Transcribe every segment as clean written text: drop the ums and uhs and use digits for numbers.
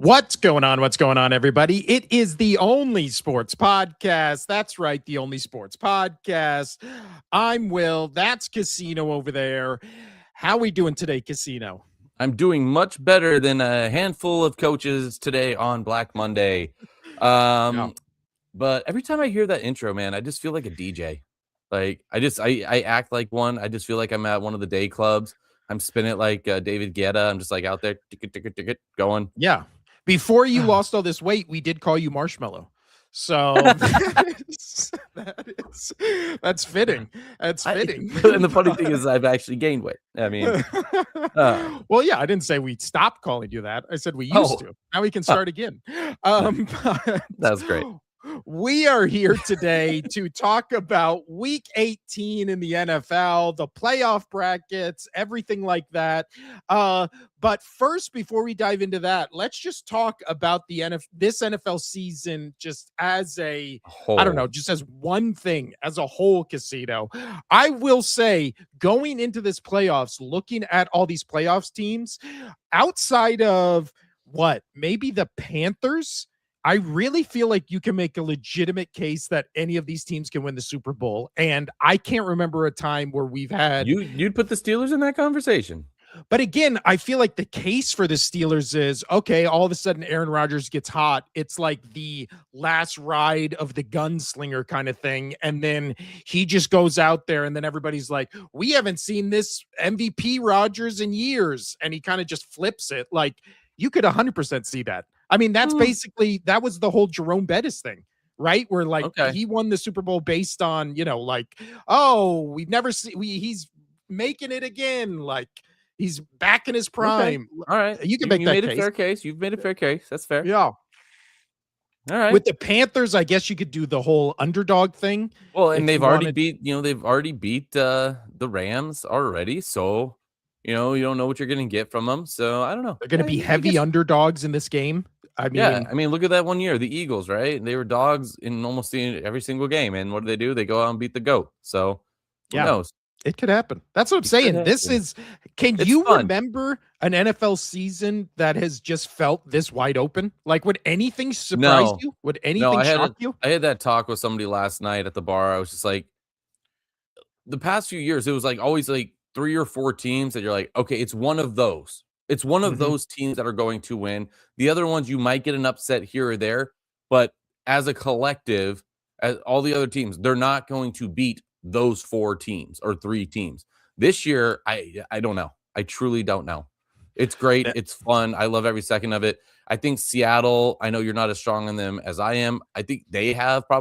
What's going on? What's going on, everybody? It is the only sports podcast. That's right, the only sports podcast. I'm Will. That's Casino over there. How we doing today, Casino? I'm doing much better than a handful of coaches today on Black Monday. Yeah. But every time I hear that intro, man, I just feel like a DJ. Like I act like one. I just feel like I'm at one of the day clubs. I'm spinning it like David Guetta. I'm just like out there, ticket, going. Yeah. Before you lost all this weight, we did call you Marshmallow. So that's fitting. That's fitting. And the funny thing is, I've actually gained weight. I mean, well, yeah, I didn't say we stopped calling you that. I said we used to. Now we can start again. That's great. We are here today to talk about week 18 in the NFL, the playoff brackets, everything like that. But first, before we dive into that, let's just talk about this NFL season just as I don't know, just as one thing, as a whole, Casino. I will say, going into this playoffs, looking at all these playoffs teams, outside of maybe the Panthers, I really feel like you can make a legitimate case that any of these teams can win the Super Bowl. And I can't remember a time where we've had... You'd put the Steelers in that conversation. But again, I feel like the case for the Steelers is, okay, all of a sudden Aaron Rodgers gets hot. It's like the last ride of the gunslinger kind of thing. And then he just goes out there and then everybody's like, we haven't seen this MVP Rodgers in years. And he kind of just flips it. Like, you could 100% see that. I mean, that's basically, that was the whole Jerome Bettis thing, right? Where like he won the Super Bowl based on, like, oh, we've never seen, he's making it again. Like, he's back in his prime. Okay. All right. You can make that made case. A fair case. You've made a fair case. That's fair. Yeah. All right. With the Panthers, I guess you could do the whole underdog thing. Well, and they've already beat the Rams already. So, you don't know what you're going to get from them. So I don't know. They're going to be heavy underdogs in this game. I mean, look at that one year, the Eagles, right? They were dogs in almost every single game. And what do? They go out and beat the GOAT. So who knows? It could happen. That's what I'm saying. Can you remember an NFL season that has just felt this wide open? Like, would anything surprise you? Would anything shock you? I had that talk with somebody last night at the bar. I was just like, the past few years, it was like always like 3 or 4 teams that you're like, okay, it's one of those. It's one of those teams that are going to win. The other ones, you might get an upset here or there, but as a collective, as all the other teams, they're not going to beat those 4 teams or 3 teams. This year, I don't know. I truly don't know. It's great. It's fun. I love every second of it. I think Seattle, I know you're not as strong on them as I am. I think they have I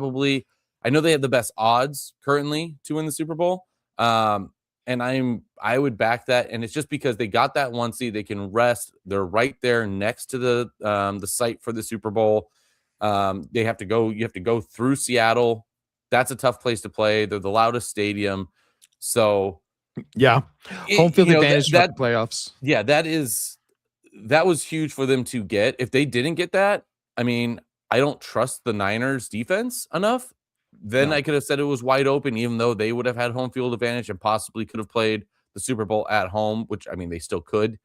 know they have the best odds currently to win the Super Bowl. And I would back that. And it's just because they got that 1 seed, they can rest. They're right there next to the site for the Super Bowl. You have to go through Seattle. That's a tough place to play. They're the loudest stadium. So yeah, home field advantage for the playoffs. Yeah, that was huge for them to get. If they didn't get that, I mean, I don't trust the Niners defense enough. Then I could have said it was wide open, even though they would have had home field advantage and possibly could have played the Super Bowl at home, which, I mean, they still could.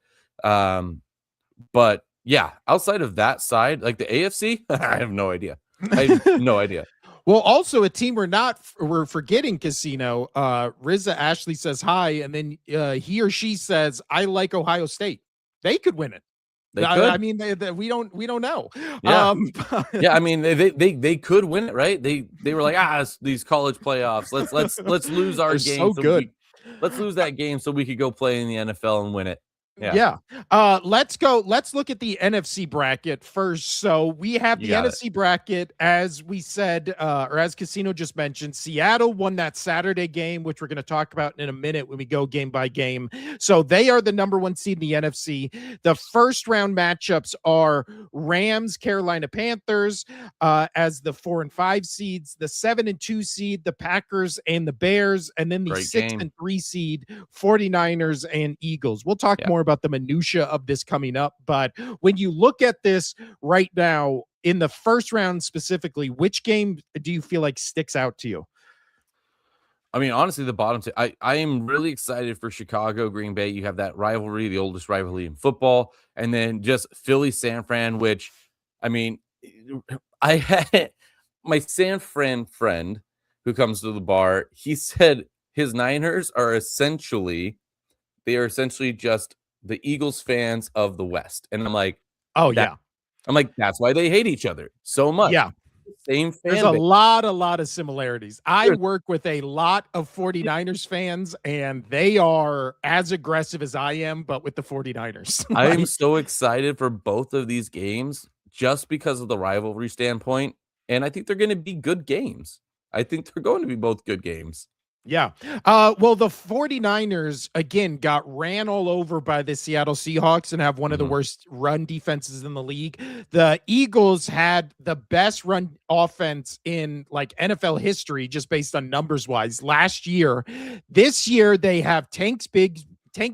But yeah, outside of that side, like the AFC, I have no idea. I have no idea. Well, also a team we're forgetting, Casino. Rizza Ashley says hi, and then he or she says, I like Ohio State. They could win it. I mean, we don't know. Yeah. Yeah. I mean, they could win it, right? They were like, these college playoffs. Let's lose our game. So good. Let's lose that game so we could go play in the NFL and win it. Yeah. Let's look at the NFC bracket first. So we have the NFC bracket, as we said, or as Casino just mentioned. Seattle won that Saturday game, which we're going to talk about in a minute when we go game by game. So they are the number 1 seed in the NFC. The first round matchups are Rams, Carolina Panthers, as the 4 and 5 seeds, the 7 and 2 seed, the Packers and the Bears, and then the 6 and 3 seed, 49ers and Eagles. We'll talk more about the minutia of this coming up, but when you look at this right now in the first round specifically, which game do you feel like sticks out to you? I mean, honestly, the bottom two, I am really excited for Chicago, Green Bay. You have that rivalry, the oldest rivalry in football, and then just Philly, San Fran, which, I mean, I had my San Fran friend who comes to the bar. He said his Niners are essentially, they are essentially just the Eagles fans of the West, and Oh that yeah. I'm like, that's why they hate each other so much. Yeah. Same There's fan base. a lot of similarities. I work with a lot of 49ers fans, and they are as aggressive as I am, but with the 49ers. I am Like, so excited for both of these games just because of the rivalry standpoint, and I think they're gonna be good games. I think they're going to be both good games. yeah. Well, the 49ers, again, got ran all over by the Seattle Seahawks and have one of the Mhm. worst run defenses in the league. The Eagles had the best run offense in like NFL history, just based on numbers wise last year. This year, they have Tank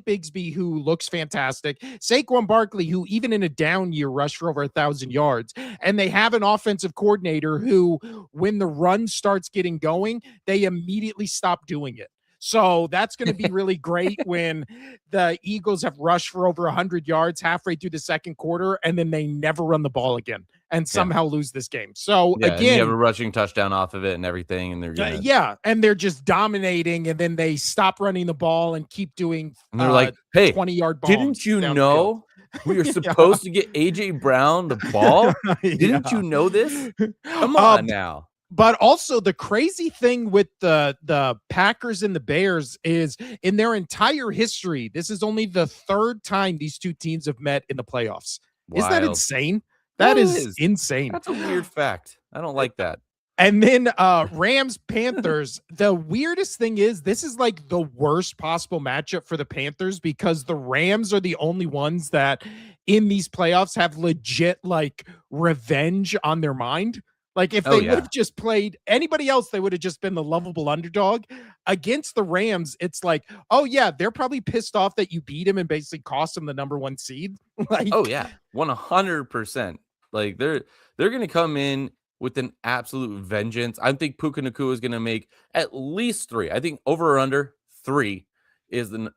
Bigsby, who looks fantastic. Saquon Barkley, who even in a down year rushed for over 1,000 yards. And they have an offensive coordinator who, when the run starts getting going, they immediately stop doing it. So that's going to be really great when the Eagles have rushed for over 100 yards halfway through the second quarter, and then they never run the ball again and Yeah. somehow lose this game. So Yeah, and you have a again, rushing touchdown off of it and everything, and they're gonna yeah, and they're just dominating, and then they stop running the ball and keep doing and they're like, "Hey, 20-yard didn't bombs you down the field. know we are Yeah. supposed to get AJ Brown the ball? Didn't Yeah. you know this? Come Uh, on now." but also the crazy thing with the Packers and the Bears is in their entire history, this is only the third time these two teams have met in the playoffs. Isn't that Wild. insane? That That is is. insane. That's a weird fact. I don't like that. And then Rams Panthers. The weirdest thing is this is like the worst possible matchup for the Panthers because the Rams are the only ones that in these playoffs have legit like revenge on their mind. Like if Oh, they would yeah. have just played anybody else, they would have just been the lovable underdog. Against the Rams, it's like, oh yeah, they're probably pissed off that you beat him and basically cost them the number one seed. Like, Oh, yeah. 100%. Like, they're gonna come in with an absolute vengeance. I think Puka Nacua is gonna make at least 3. I think over or under 3 is the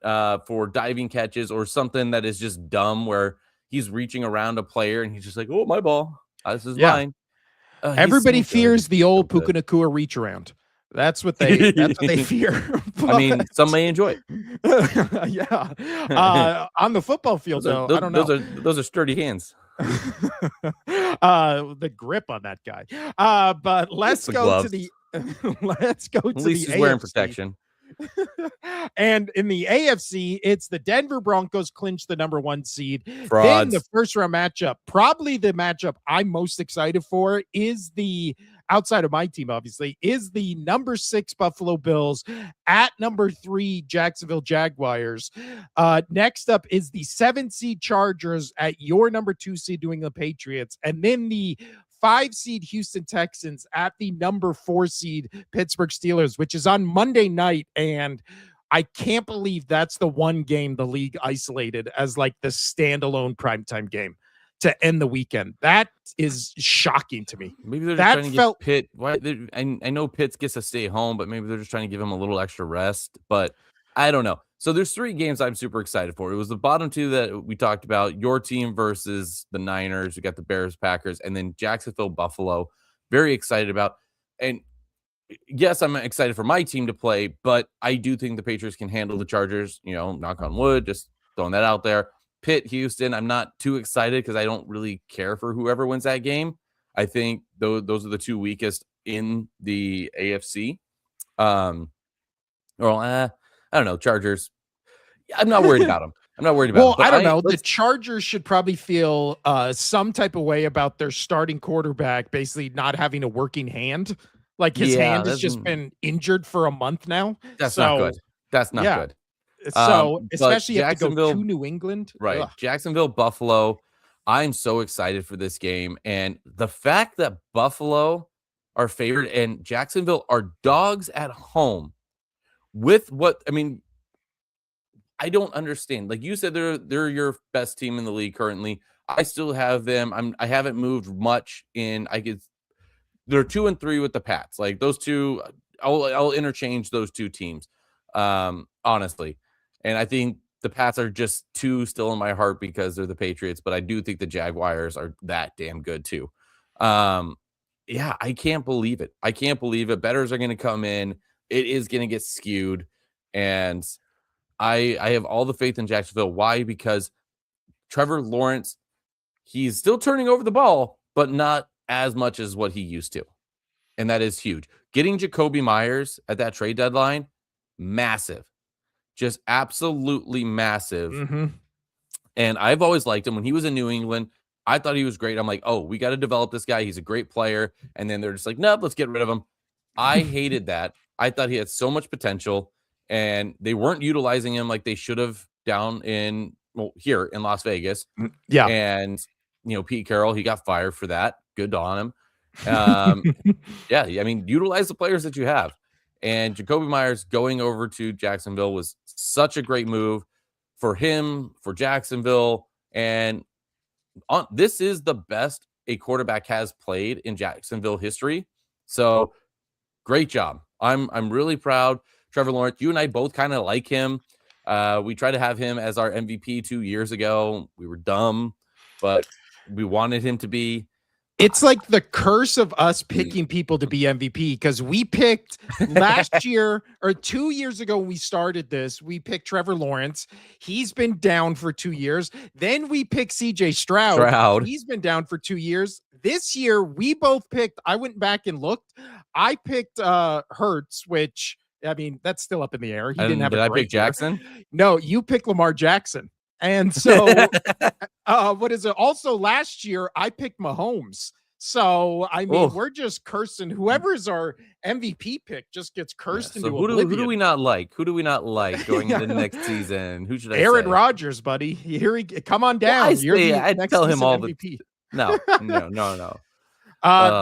for diving catches or something that is just dumb where he's reaching around a player and he's just like, "Oh, my ball. This is yeah. mine." He's Everybody so good. fears the So old Puka good. Nacua reach around. That's what they fear. I mean, some may enjoy it. Yeah. On the football field, Those are though, I those don't those know. are those are sturdy hands. The grip on that guy. But let's the go to gloves. the let's go At to least the he's wearing AFC. protection. And in the AFC, it's the Denver Broncos clinch the number 1 seed. Then Frauds. the first round matchup, probably the matchup I'm most excited for is the outside of my team, obviously, is the number 6 Buffalo Bills at number 3 Jacksonville Jaguars. Next up is the 7 seed Chargers at your number 2 seed New England Patriots, and then the 5 seed Houston Texans at the number 4 seed Pittsburgh Steelers, which is on Monday night. And I can't believe that's the one game the league isolated as like the standalone primetime game to end the weekend. That is shocking to me. Maybe they're just That trying to felt give Pitt. Why? I know Pitts gets to stay home, but maybe they're just trying to give him a little extra rest. But I don't know. So there's 3 games I'm super excited for. It was the bottom 2 that we talked about. Your team versus the Niners. We got the Bears, Packers, and then Jacksonville, Buffalo. Very excited about. And yes, I'm excited for my team to play, but I do think the Patriots can handle the Chargers. You know, knock on wood. Just throwing that out there. Pitt, Houston, I'm not too excited because I don't really care for whoever wins that game. I think those are the 2 weakest in the AFC. Well, I don't know. Chargers. I'm not worried about them. I'm not worried about well, them. But I don't know. The Chargers should probably feel some type of way about their starting quarterback basically not having a working hand. Like his hand has just been injured for a month now. That's not good. That's not yeah. good. So But especially if you go to New England. Right. Ugh. Jacksonville, Buffalo. I'm so excited for this game. And the fact that Buffalo are favored and Jacksonville are dogs at home with what I mean, I don't understand. Like you said, they're your best team in the league currently. I still have them. I haven't moved much in. They're 2-3 with the Pats. Like those two I'll interchange those two teams, honestly. And I think the Pats are just too still in my heart because they're the Patriots, but I do think the Jaguars are that damn good too. Yeah, I can't believe it. I can't believe it. Bettors are going to come in. It is going to get skewed. And I have all the faith in Jacksonville. Why? Because Trevor Lawrence, he's still turning over the ball, but not as much as what he used to. And that is huge. Getting Jakobi Meyers at that trade deadline, massive. Just absolutely massive. Mm-hmm. And I've always liked him. When he was in New England, I thought he was great. I'm like, oh, we got to develop this guy. He's a great player. And then they're just like, nope, let's get rid of him. I hated that. I thought he had so much potential, and they weren't utilizing him like they should have down in, well, here in Las Vegas. Yeah. And, Pete Carroll, he got fired for that. Good on him. Yeah, I mean, utilize the players that you have. And Jakobi Meyers going over to Jacksonville was such a great move for him, for Jacksonville. And this is the best a quarterback has played in Jacksonville history. So great job. I'm really proud. Trevor Lawrence, you and I both kind of like him. We tried to have him as our MVP 2 years ago. We were dumb, but we wanted him to be. It's like the curse of us picking people to be MVP, because we picked last year or 2 years ago when we started this, we picked Trevor Lawrence. He's been down for 2 years. Then we picked CJ Stroud. He's been down for 2 years. This year, we both picked, I went back and looked. I picked Hurts, which, I mean, that's still up in the air. He didn't have a great I pick Jackson? No, you picked Lamar Jackson. And so, what is it? Also, last year, I picked Mahomes. So, I mean, we're just cursing. Whoever's our MVP pick just gets cursed into oblivion. Who do we not like? Who do we not like going into next season? Who should I Aaron say? Rodgers, buddy. Here come on down. Well, I tell him all MVP. No.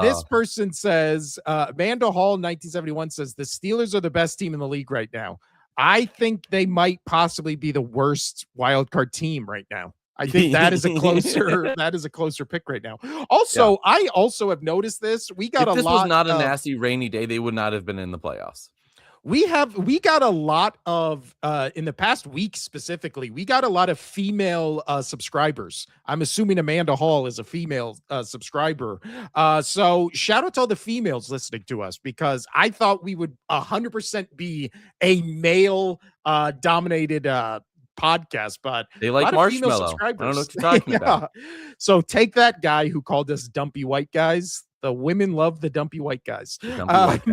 This person says, Amanda Hall 1971 says the Steelers are the best team in the league right now. I think they might possibly be the worst wild card team right now. I think that is a closer pick right now. Also, yeah. I also have noticed this. We got if this was not a nasty rainy day, they would not have been in the playoffs. We got a lot of in the past week specifically, we got a lot of female subscribers. I'm assuming Amanda Hall is a female subscriber. So shout out to all the females listening to us, because I thought we would 100% be a male dominated podcast, but they like Marshmallow. I don't know what you're talking about. So take that guy who called us dumpy white guys. The women love the dumpy white guys. But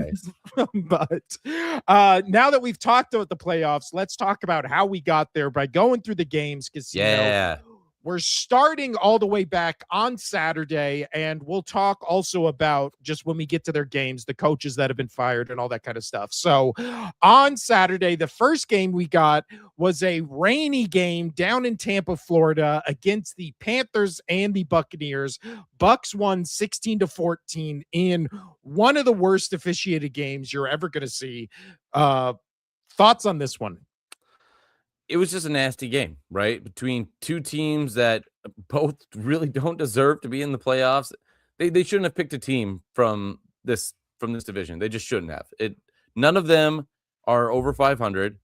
now that we've talked about the playoffs, let's talk about how we got there by going through the games. Because we're starting all the way back on Saturday, and we'll talk also about, just when we get to their games, the coaches that have been fired and all that kind of stuff. So on Saturday, the first game we got was a rainy game down in Tampa, Florida, against the Panthers and the Buccaneers. Bucs won 16-14 in one of the worst officiated games you're ever going to see. Thoughts on this one? It was just a nasty game, right? Between two teams that both really don't deserve to be in the playoffs. They shouldn't have picked a team from this division. They just shouldn't have. None of them are over 500.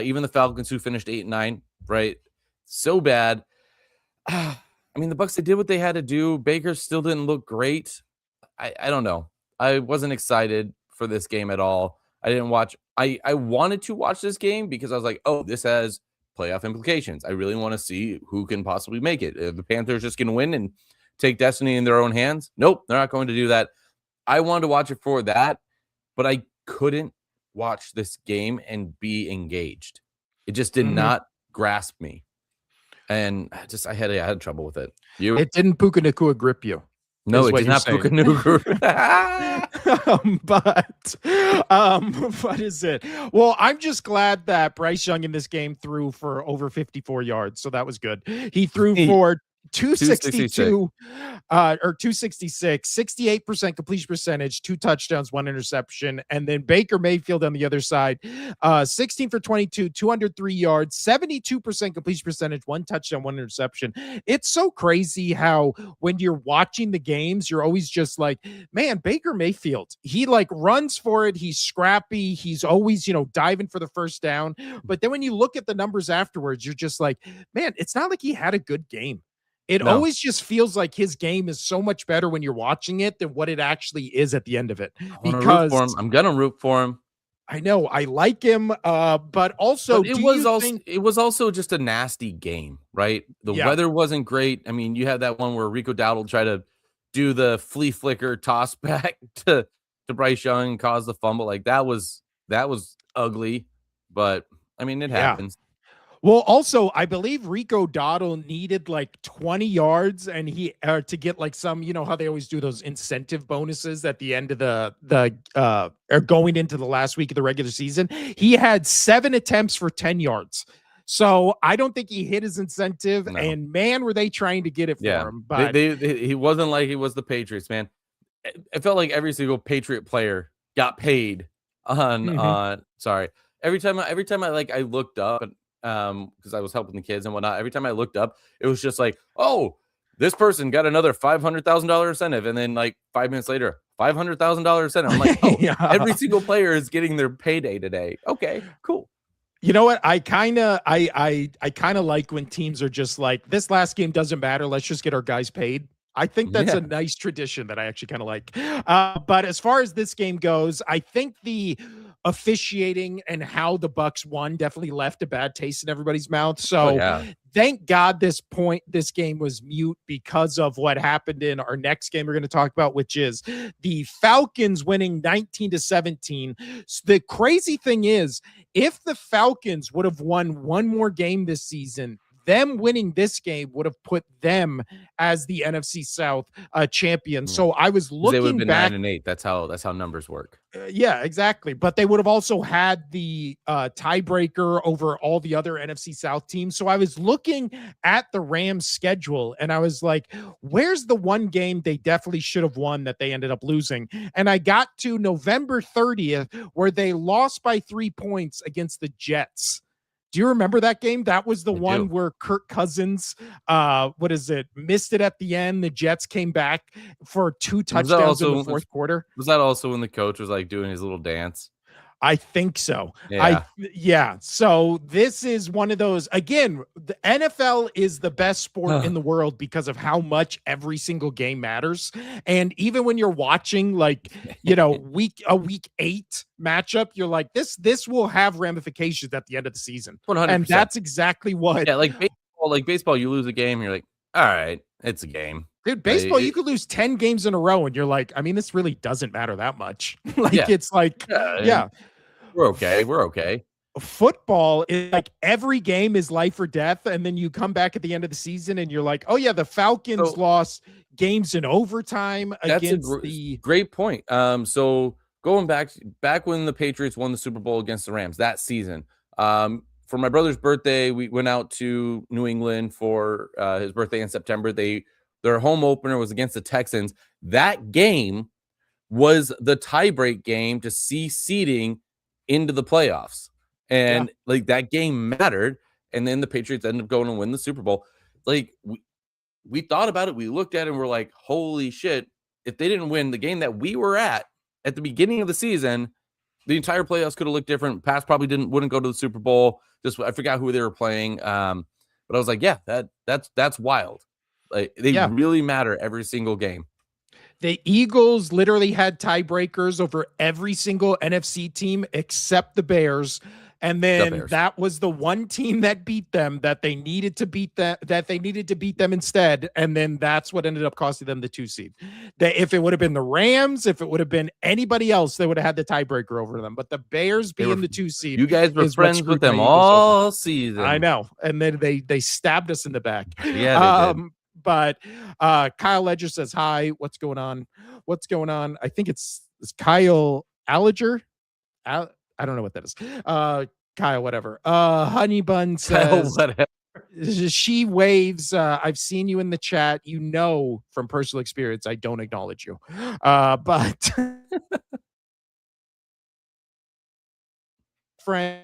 Even the Falcons, who finished 8-9, right? So bad. I mean, the Bucs, they did what they had to do. Baker still didn't look great. I don't know. I wasn't excited for this game at all. I didn't watch. I wanted to watch this game because I was like, oh, this has playoff implications. I really want to see who can possibly make it. Are the Panthers just going to win and take destiny in their own hands? Nope, they're not going to do that. I wanted to watch it for that, but I couldn't watch this game and be engaged. It just did not grasp me. And I had trouble with it. It didn't Puka Nacua grip you. No, it did not Puka Nacua. What is it? Well, I'm just glad that Bryce Young in this game threw for over 54 yards. So that was good. He threw for 262. or 266, 68% completion percentage, 2 touchdowns, 1 interception. And then Baker Mayfield on the other side, 16 for 22, 203 yards, 72% completion percentage, 1 touchdown, 1 interception. It's so crazy how when you're watching the games, you're always just like, man, Baker Mayfield, he like runs for it. He's scrappy. He's always, diving for the first down. But then when you look at the numbers afterwards, you're just like, man, it's not like he had a good game. It No. always just feels like his game is so much better when you're watching it than what it actually is at the end of it. Because I'm gonna root for him. I know I like him, but also it was also just a nasty game, right? The weather wasn't great. I mean, you had that one where Rico Dowdle tried to do the flea flicker toss back to Bryce Young and cause the fumble. Like that was ugly, but I mean, it happens. Well, also, I believe Rico Dowdle needed like 20 yards and he to get like some, how they always do those incentive bonuses at the end of or going into the last week of the regular season. He had 7 attempts for 10 yards. So I don't think he hit his incentive. No. And man, were they trying to get it for him. But he wasn't like he was the Patriots, man. It felt like every single Patriot player got paid on sorry. Every time I looked up because I was helping the kids and whatnot. Every time I looked up, it was just like, oh, this person got another $500,000 incentive. And then like 5 minutes later, $500,000 incentive. I'm like, oh, every single player is getting their payday today. Okay, cool. You know what? I kind of like when teams are just like, this last game doesn't matter. Let's just get our guys paid. I think that's a nice tradition that I actually kind of like. But as far as this game goes, I think the officiating and how the Bucs won definitely left a bad taste in everybody's mouth. So thank God this game was mute because of what happened in our next game we're going to talk about, which is the Falcons winning 19-17. So the crazy thing is, if the Falcons would have won one more game this season, them winning this game would have put them as the NFC South champion. So I was looking they would have been back 9-8. That's how numbers work. Yeah, exactly. But they would have also had the tiebreaker over all the other NFC South teams. So I was looking at the Rams schedule and I was like, where's the one game they definitely should have won that they ended up losing? And I got to November 30th where they lost by 3 points against the Jets. Do you remember that game? That was the one where Kirk Cousins, missed it at the end. The Jets came back for 2 touchdowns in the fourth quarter. Was that also when the coach was like doing his little dance? I think so. So this is one of those, again, the NFL is the best sport in the world because of how much every single game matters. And even when you're watching like, week 8 matchup, you're like, this will have ramifications at the end of the season. 100%. And that's exactly what. Yeah, like baseball, you lose a game, you're like, all right, it's a game. Dude, baseball, you could lose 10 games in a row and you're like, I mean, this really doesn't matter that much. It's like, we're okay. Football is like every game is life or death. And then you come back at the end of the season and you're like, oh yeah, the Falcons lost games in overtime against great point. So going back when the Patriots won the Super Bowl against the Rams that season, for my brother's birthday, we went out to New England for his birthday in September. Their home opener was against the Texans. That game was the tiebreak game to see seeding into the playoffs. And like that game mattered. And then the Patriots ended up going and win the Super Bowl. Like we thought about it. We looked at it and we're like, holy shit. If they didn't win the game that we were at the beginning of the season, the entire playoffs could have looked different. Pats probably wouldn't go to the Super Bowl. I forgot who they were playing. But I was like, yeah, that's wild. Like they really matter every single game. The Eagles literally had tiebreakers over every single NFC team except the Bears. And then that was the one team that beat them that they needed to beat them instead. And then that's what ended up costing them the 2 seed. If it would have been the Rams, if it would have been anybody else, they would have had the tiebreaker over them. But the Bears being the 2 seed. You guys were friends with them all season. I know. And then they stabbed us in the back. Yeah. They did. But Kyle Ledger says, hi, what's going on? I think it's Kyle Alliger. I don't know what that is. Kyle, whatever. Honey Bun says, She waves. I've seen you in the chat. You know from personal experience, I don't acknowledge you. But friend.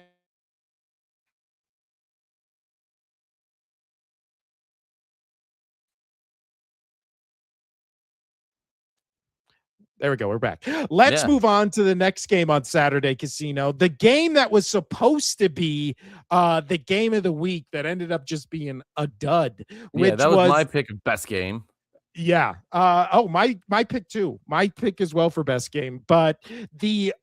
There we go. We're back. Let's Yeah. move on to the next game on Saturday, Casino. The game that was supposed to be the game of the week that ended up just being a dud, which Yeah, that was my pick of best game. Yeah. My pick too. My pick as well for best game. But the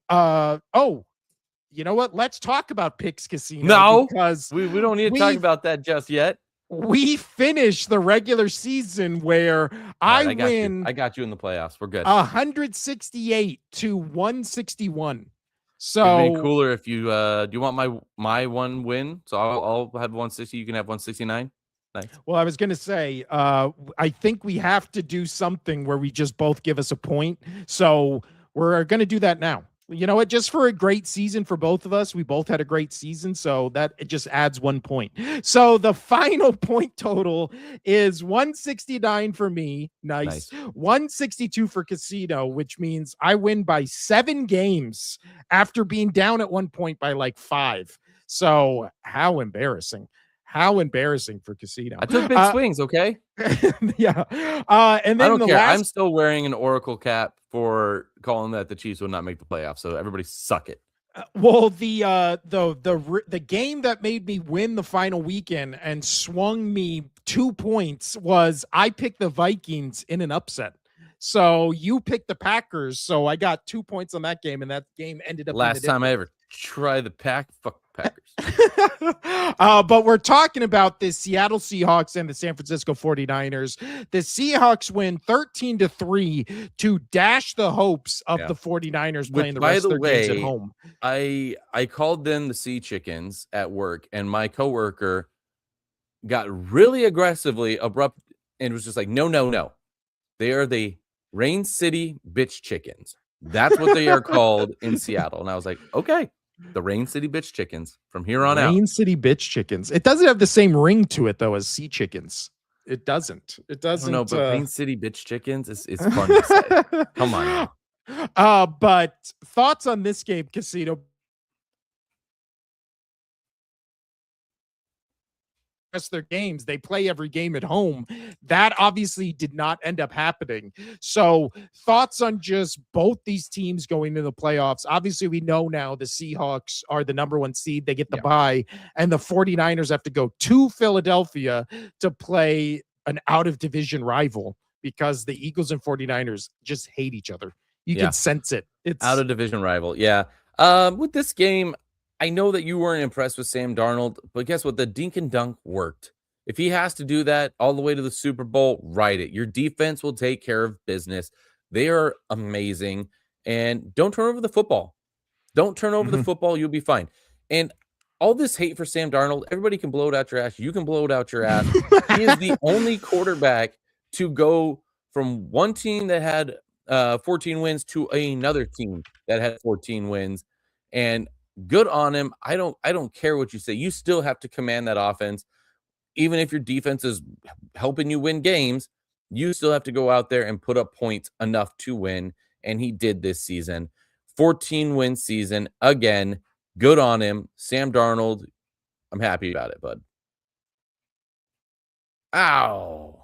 you know what? Let's talk about picks, Casino. No, because we don't need to talk about that just yet. We finished the regular season where I win. I got you in the playoffs. We're good. 168 to 161. So it'd be cooler if you do you want my one win? So I'll have 160. You can have 169. Nice. Well, I was going to say, I think we have to do something where we just both give us a point. So we're going to do that now. You know what? Just for a great season for both of us. We both had a great season. So that it just adds 1 point. So the final point total is 169 for me. Nice. 162 for Casino, which means I win by 7 games after being down at 1 point by like 5. So how embarrassing. How embarrassing for Casino. I took big swings, okay? Yeah. And then I don't care. I'm still wearing an Oracle cap for calling that the Chiefs would not make the playoffs. So everybody suck it. Well, the game that made me win the final weekend and swung me 2 points was I picked the Vikings in an upset. So you picked the Packers. So I got 2 points on that game, and that game ended up last time I ever try the Packers. But we're talking about the Seattle Seahawks and the San Francisco 49ers. The Seahawks win 13-3 to dash the hopes of the 49ers playing the rest of their games at home. I called them the Sea Chickens at work, and my coworker got really aggressively abrupt and was just like, no. They are the Rain City Bitch Chickens. That's what they are called in Seattle. And I was like, okay. The Rain City Bitch Chickens from here on out. Rain City Bitch Chickens. It doesn't have the same ring to it though as Sea Chickens. It doesn't. No, but Rain City Bitch Chickens is fun to say. Come on now. But thoughts on this game, Casino? Their games, they play every game at home. That obviously did not end up happening. So thoughts on just both these teams going to the playoffs? Obviously we know now the Seahawks are the number 1 seed. They get the bye, and the 49ers have to go to Philadelphia to play an out of division rival because the Eagles and 49ers just hate each other. You can sense it. It's out of division rival. Yeah. With this game, I know that you weren't impressed with Sam Darnold, but guess what? The dink and dunk worked. If he has to do that all the way to the Super Bowl, write it. Your defense will take care of business. They are amazing. And don't turn over the football. Don't turn over the football. You'll be fine. And all this hate for Sam Darnold, everybody can blow it out your ass. You can blow it out your ass. He is the only quarterback to go from one team that had 14 wins to another team that had 14 wins. And good on him. I don't care what you say. You still have to command that offense. Even if your defense is helping you win games, you still have to go out there and put up points enough to win. And he did this season. 14-win season. Again, good on him. Sam Darnold, I'm happy about it, bud. Ow.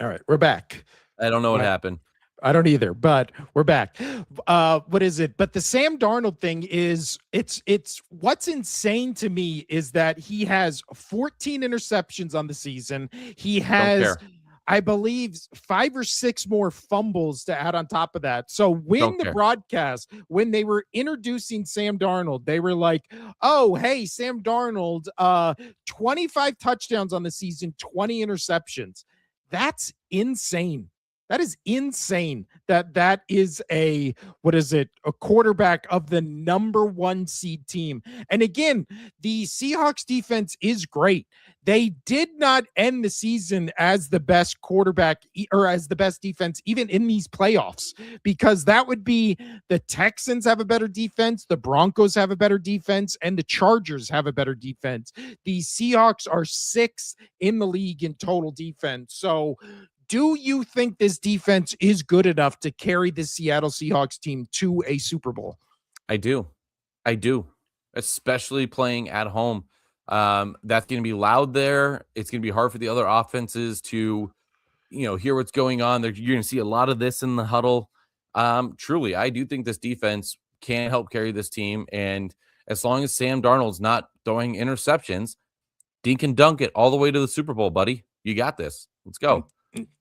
All right, we're back. I don't know what happened. I don't either, but we're back. What is it? But the Sam Darnold thing is it's what's insane to me is that he has 14 interceptions on the season. He has, I believe, 5 or 6 more fumbles to add on top of that. So when the broadcast, when they were introducing Sam Darnold, they were like, oh, hey, Sam Darnold, 25 touchdowns on the season, 20 interceptions. That's insane. That is insane that is a quarterback of the number 1 seed team. And again, the Seahawks defense is great. They did not end the season as the best quarterback or as the best defense, even in these playoffs, because that would be the Texans have a better defense, the Broncos have a better defense, and the Chargers have a better defense. The Seahawks are 6th in the league in total defense. So, do you think this defense is good enough to carry the Seattle Seahawks team to a Super Bowl? I do. Especially playing at home. That's going to be loud there. It's going to be hard for the other offenses to, hear what's going on. You're going to see a lot of this in the huddle. Truly, I do think this defense can help carry this team. And as long as Sam Darnold's not throwing interceptions, Dean can dunk it all the way to the Super Bowl, buddy. You got this. Let's go.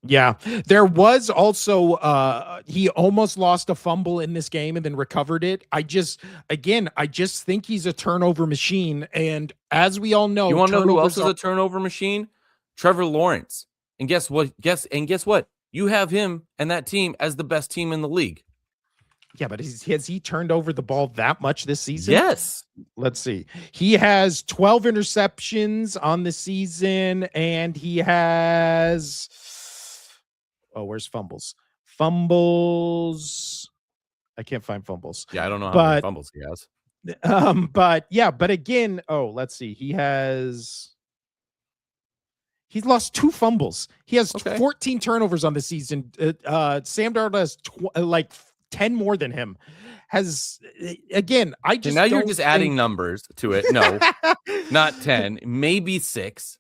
Yeah, there was also he almost lost a fumble in this game and then recovered it. I just think he's a turnover machine. And as we all know, you want to know who else is a turnover machine? Trevor Lawrence. And guess what? Guess what? You have him and that team as the best team in the league. Yeah, but has he turned over the ball that much this season? Yes. Let's see. He has 12 interceptions on the season, and he has... Oh, where's fumbles? Fumbles. I can't find fumbles. Yeah, I don't know how many fumbles he has. But again, let's see. He's lost 2 fumbles. He has 14 turnovers on the season. Sam Darnold has 10 more than him. Now you're just adding numbers to it. No, not 10, maybe 6.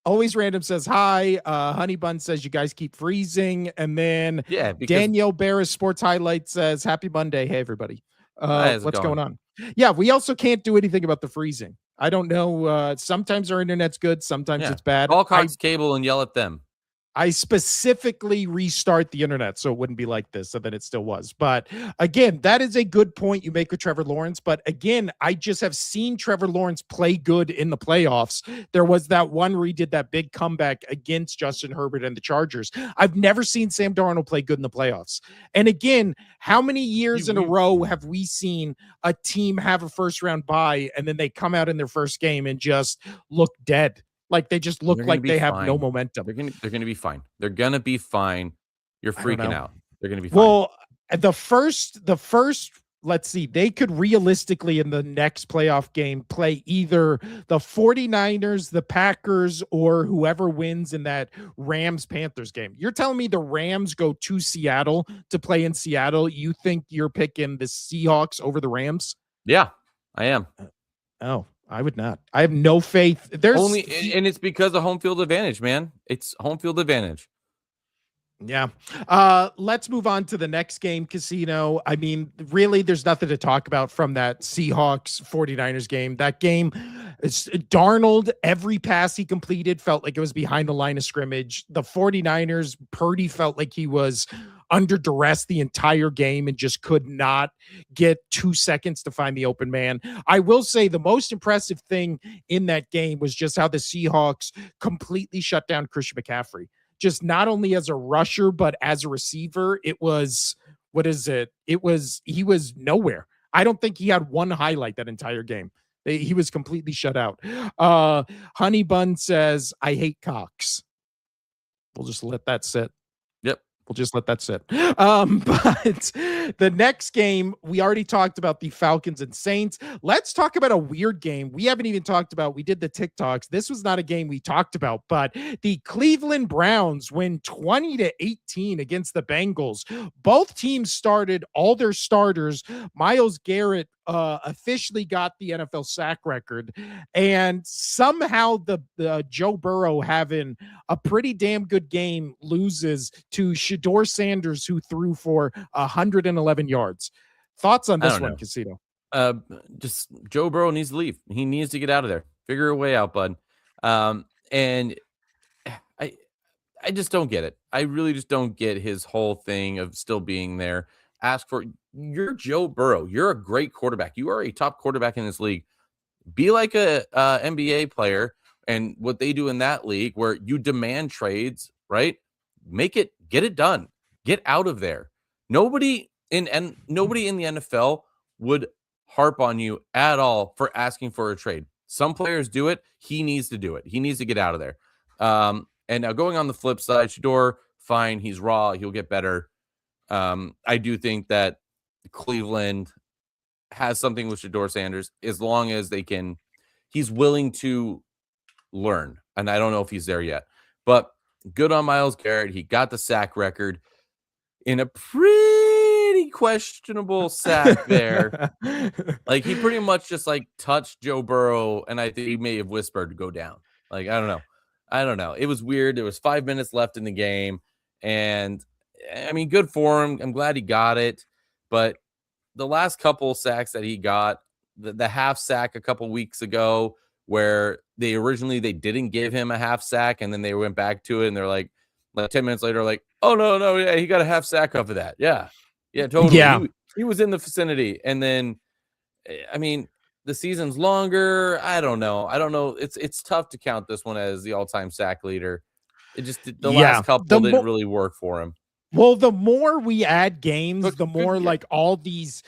Always Random says hi. Honey Bun says you guys keep freezing. And then Danielle Barris Sports Highlight says happy Monday. Hey, everybody. What's going on? Yeah, we also can't do anything about the freezing. I don't know. Sometimes our internet's good. Sometimes it's bad. Call Cox Cable and yell at them. I specifically restart the internet so it wouldn't be like this, so that it still was. But again, that is a good point you make with Trevor Lawrence. But again, I just have seen Trevor Lawrence play good in the playoffs. There was that one where he did that big comeback against Justin Herbert and the Chargers. I've never seen Sam Darnold play good in the playoffs. And again, how many years in a row have we seen a team have a first round bye and then they come out in their first game and just look dead? Like they just look like they have no momentum. They're gonna be fine. They're gonna be fine. You're freaking out. They're gonna be fine. Well, the first, let's see, they could realistically in the next playoff game play either the 49ers, the Packers, or whoever wins in that Rams-Panthers game. You're telling me the Rams go to Seattle to play in Seattle. You think you're picking the Seahawks over the Rams? Yeah, I am. Oh. I would not. I have no faith. And it's because of home field advantage, man. It's home field advantage. Yeah. Let's move on to the next game, Casino. I mean, really, there's nothing to talk about from that Seahawks 49ers game. That game, Darnold, every pass he completed felt like it was behind the line of scrimmage. The 49ers, Purdy felt like he was under duress the entire game and just could not get 2 seconds to find the open man. I will say the most impressive thing in that game was just how the Seahawks completely shut down Christian McCaffrey. Just not only as a rusher, but as a receiver. He was nowhere. I don't think he had one highlight that entire game. He was completely shut out. Honey Bun says, I hate Cox. We'll just let that sit. We'll just let that sit. But the next game, we already talked about the Falcons and Saints. Let's talk about a weird game we haven't even talked about. We did the TikToks. This was not a game we talked about, but the Cleveland Browns win 20-18 against the Bengals. Both teams started all their starters. Myles Garrett officially got the NFL sack record, and somehow the Joe Burrow having a pretty damn good game loses to Shedeur Sanders, who threw for 111 yards. Thoughts on this one, Casino? Just Joe Burrow needs to leave. He needs to get out of there. Figure a way out, bud. And I just don't get it. I really just don't get his whole thing of still being there. You're Joe Burrow. You're a great quarterback. You are a top quarterback in this league. Be like a NBA player and what they do in that league where you demand trades, right? Get it done. Get out of there. Nobody in the NFL would harp on you at all for asking for a trade. Some players do it. He needs to do it. He needs to get out of there. And now going on the flip side, Shedeur, fine. He's raw. He'll get better. I do think that Cleveland has something with Shedeur Sanders as long as he's willing to learn. And I don't know if he's there yet, but good on Myles Garrett. He got the sack record in a pretty questionable sack there. Like he pretty much just like touched Joe Burrow, and I think he may have whispered go down. Like I don't know. It was weird. There was 5 minutes left in the game, and I mean, good for him. I'm glad he got it, but the last couple sacks that he got, the half sack a couple weeks ago, where they didn't give him a half sack, and then they went back to it, and they're like 10 minutes later, like, oh no, yeah, he got a half sack off of that. Yeah, totally. Yeah. He was in the vicinity, and then, I mean, the season's longer. I don't know. It's tough to count this one as the all-time sack leader. It just the last couple didn't really work for him. Well, the more we add games, the more like all these,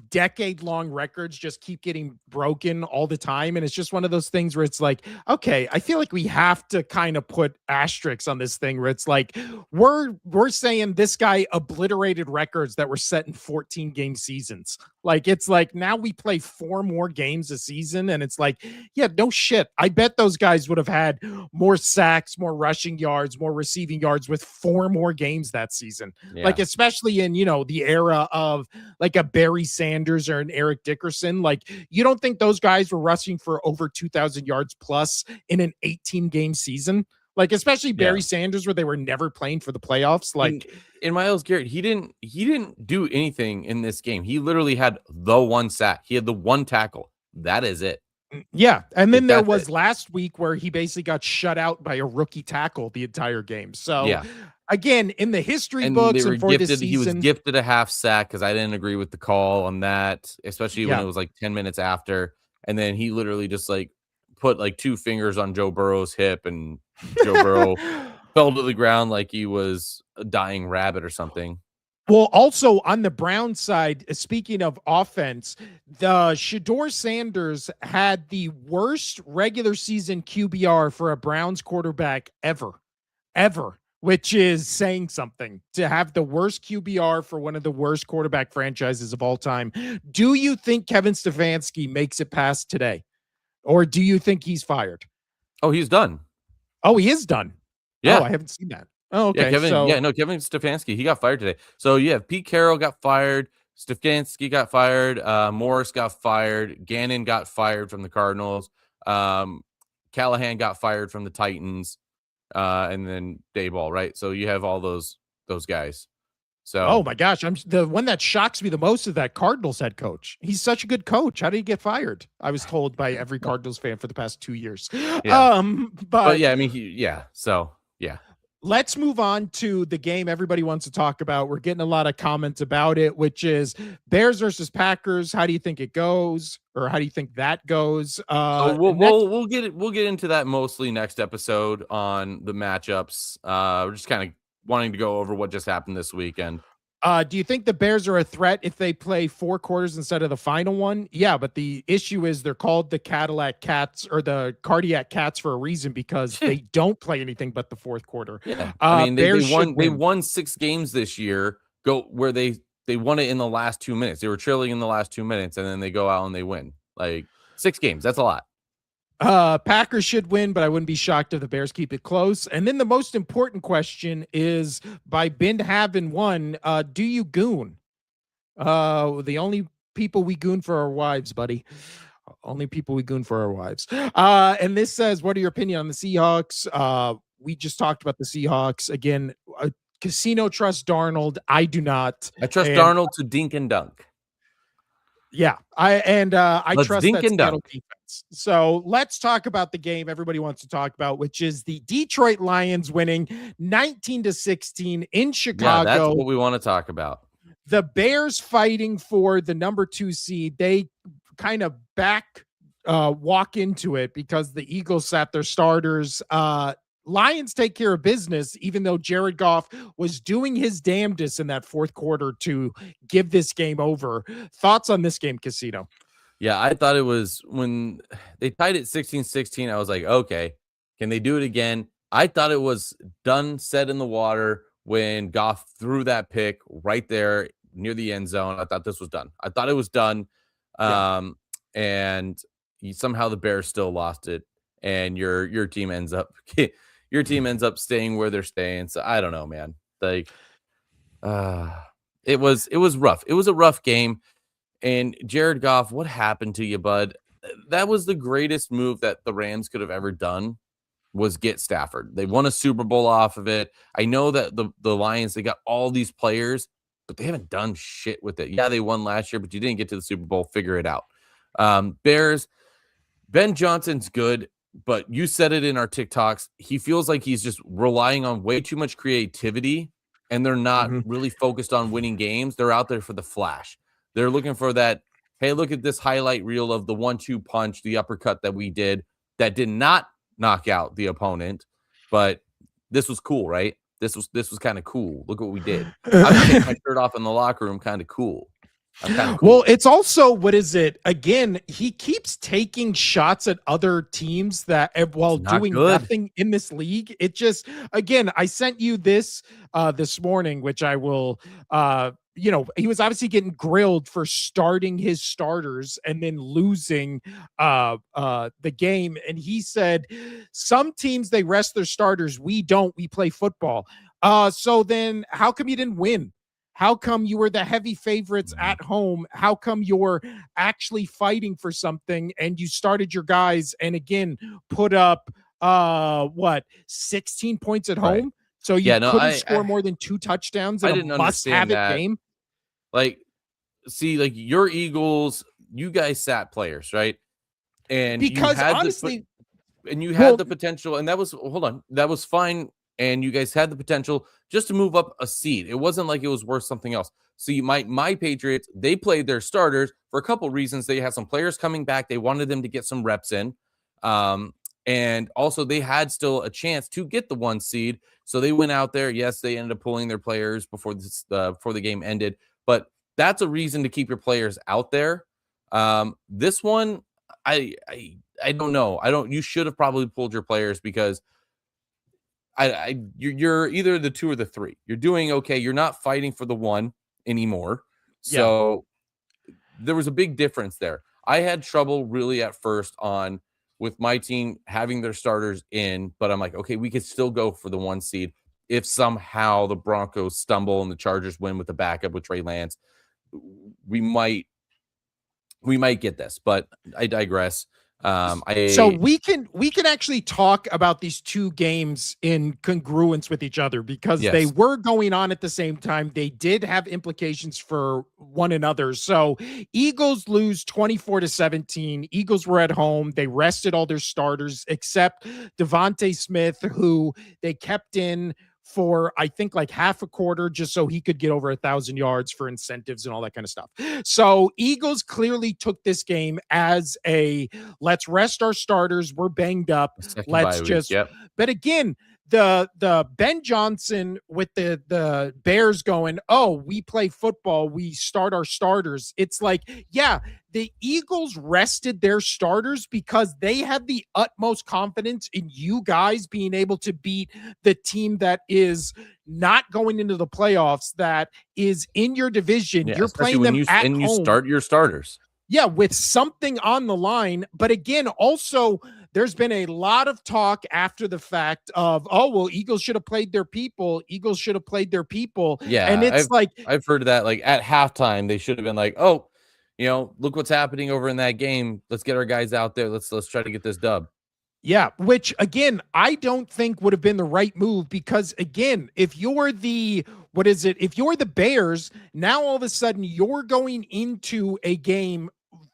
decade-long records just keep getting broken all the time. And it's just one of those things where it's like, okay, I feel like we have to kind of put asterisks on this thing where it's like, we're saying this guy obliterated records that were set in 14-game seasons. Like, it's like now we play 4 more games a season. And it's like, yeah, no shit. I bet those guys would have had more sacks, more rushing yards, more receiving yards with 4 more games that season. Yeah. Like, especially in, the era of like a Barry Sanders or an Eric Dickerson. Like, you don't think those guys were rushing for over 2,000 yards plus in an 18-game season? Like, especially Barry Sanders, where they were never playing for the playoffs. Like, in Myles Garrett, he didn't do anything in this game. He literally had the one sack. He had the one tackle. That is it. Yeah. And then there was last week where he basically got shut out by a rookie tackle the entire game. So again, in the history books and for this season, he was gifted a half sack because I didn't agree with the call on that, especially when it was like 10 minutes after. And then he literally just like put like 2 fingers on Joe Burrow's hip, and Joe Burrow fell to the ground like he was a dying rabbit or something. Well, also on the Browns side, speaking of offense, the Shedeur Sanders had the worst regular season QBR for a Browns quarterback ever, which is saying something to have the worst QBR for one of the worst quarterback franchises of all time. Do you think Kevin Stefanski makes it past today, or do you think he's fired? Oh, he's done. Oh, he is done. Yeah. Oh, I haven't seen that. Oh, okay. Yeah, Kevin Stefanski, he got fired today. So yeah, Pete Carroll got fired, Stefanski got fired, Morris got fired, Gannon got fired from the Cardinals, Callahan got fired from the Titans, and then Daboll, right? So you have all those guys. So oh my gosh, I'm the one that shocks me the most is that Cardinals head coach. He's such a good coach. How did he get fired? I was told by every Cardinals fan for the past 2 years. Yeah. But yeah, I mean, So yeah. Let's move on to the game everybody wants to talk about. We're getting a lot of comments about it, which is Bears versus Packers. How do you think it goes, or how do you think that goes? We'll get into that mostly next episode on the matchups. We're just kind of wanting to go over what just happened this weekend. Do you think the Bears are a threat if they play 4 quarters instead of the final one? Yeah, but the issue is they're called the Cadillac Cats or the Cardiac Cats for a reason, because they don't play anything but the 4th quarter. Yeah. I mean, they won 6 games this year, where they won it in the last 2 minutes. They were trailing in the last 2 minutes, and then they go out and they win. Like 6 games. That's a lot. Packers should win, but I wouldn't be shocked if the Bears keep it close. And then the most important question is, by Ben having won, do you goon? The only people we goon for our wives, buddy. Only people we goon for our wives. And this says, what are your opinion on the Seahawks? We just talked about the Seahawks. Again, Casino trusts Darnold. I do not. I trust Darnold to dink and dunk. Yeah, I trust that Seattle defense. So let's talk about the game everybody wants to talk about, which is the Detroit Lions winning 19-16 in Chicago. Yeah, that's what we want to talk about. The Bears fighting for the number 2 seed. They kind of walk into it because the Eagles sat their starters. Lions take care of business, even though Jared Goff was doing his damnedest in that 4th quarter to give this game over. Thoughts on this game, Casino? Yeah, I thought it was when they tied it 16-16, I was like, "Okay, can they do it again?" I thought it was done, set in the water when Goff threw that pick right there near the end zone. I thought this was done. I thought it was done. Yeah. Um, and somehow the Bears still lost it, and your team ends up your team ends up staying where they're staying. So I don't know, man. Like, uh, it was rough. It was a rough game. And Jared Goff, what happened to you, bud? That was the greatest move that the Rams could have ever done, was get Stafford. They won a Super Bowl off of it. I know that the Lions, they got all these players, but they haven't done shit with it. Yeah, they won last year, but you didn't get to the Super Bowl. Figure it out. Bears, Ben Johnson's good, but you said it in our TikToks. He feels like he's just relying on way too much creativity, and they're not Mhm. really focused on winning games. They're out there for the flash. They're looking for that. Hey, look at this highlight reel of the 1-2 punch, the uppercut that we did that did not knock out the opponent, but this was cool, right? This was kind of cool. Look what we did. I would take my shirt off in the locker room. Kind of cool. I'm kind of Well, cool. it's also, what is it? Again, he keeps taking shots at other teams that while It's not doing good. nothing in this league. It just, again, I sent you this this morning, which I will he was obviously getting grilled for starting his starters and then losing the game. And he said, some teams they rest their starters, we don't, we play football. So then how come you didn't win? How come you were the heavy favorites at home? How come you're actually fighting for something and you started your guys and again put up 16 points at Right. home? So you Yeah, no, couldn't I score more than 2 touchdowns in I a didn't must-have understand it that. game? Like, see, like your Eagles, you guys sat players, right? And you Because had honestly, you had well, the potential, and that was, hold on, that was fine. And you guys had the potential just to move up a seed. It wasn't like it was worth something else. So my Patriots, they played their starters for a couple reasons. They had some players coming back. They wanted them to get some reps in. Um, and also they had still a chance to get the 1 seed. So they went out there. Yes, they ended up pulling their players before the game ended, but that's a reason to keep your players out there. This one, I don't know. I don't. You should have probably pulled your players because you're either the 2 or the 3. You're doing okay. You're not fighting for the 1 anymore. yeah. So there was a big difference there. I had trouble really at first on with my team having their starters in, but I'm like, okay, we could still go for the 1 seed if somehow the Broncos stumble and the Chargers win with the backup with Trey Lance. We might get this, but I digress. So I we can actually talk about these two games in congruence with each other because they Yes. were going on at the same time. They did have implications for one another. So Eagles lose 24-17. Eagles were at home. They rested all their starters except Devontae Smith, who they kept in for I think like half a quarter just so he could get over 1,000 yards for incentives and all that kind of stuff. So Eagles clearly took this game as a let's rest our starters. We're banged up. The second Let's bye week. just, Yep. but again, the Ben Johnson with the Bears going, oh, we play football, we start our starters. It's like, yeah, the Eagles rested their starters because they had the utmost confidence in you guys being able to beat the team that is not going into the playoffs, that is in your division. Yeah, You're especially playing when them at you home. start your starters. Yeah, with something on the line. But again, also, there's been a lot of talk after the fact of, oh, well, Eagles should have played their people. Eagles should have played their people. And Yeah, it's like, I've heard of that. Like at halftime, they should have been like, "Oh, look what's happening over in that game. Let's get our guys out there. Let's try to get this dub." yeah, which again, I don't think would have been the right move because again, if you're the what is it? If you're the Bears, now all of a sudden you're going into a game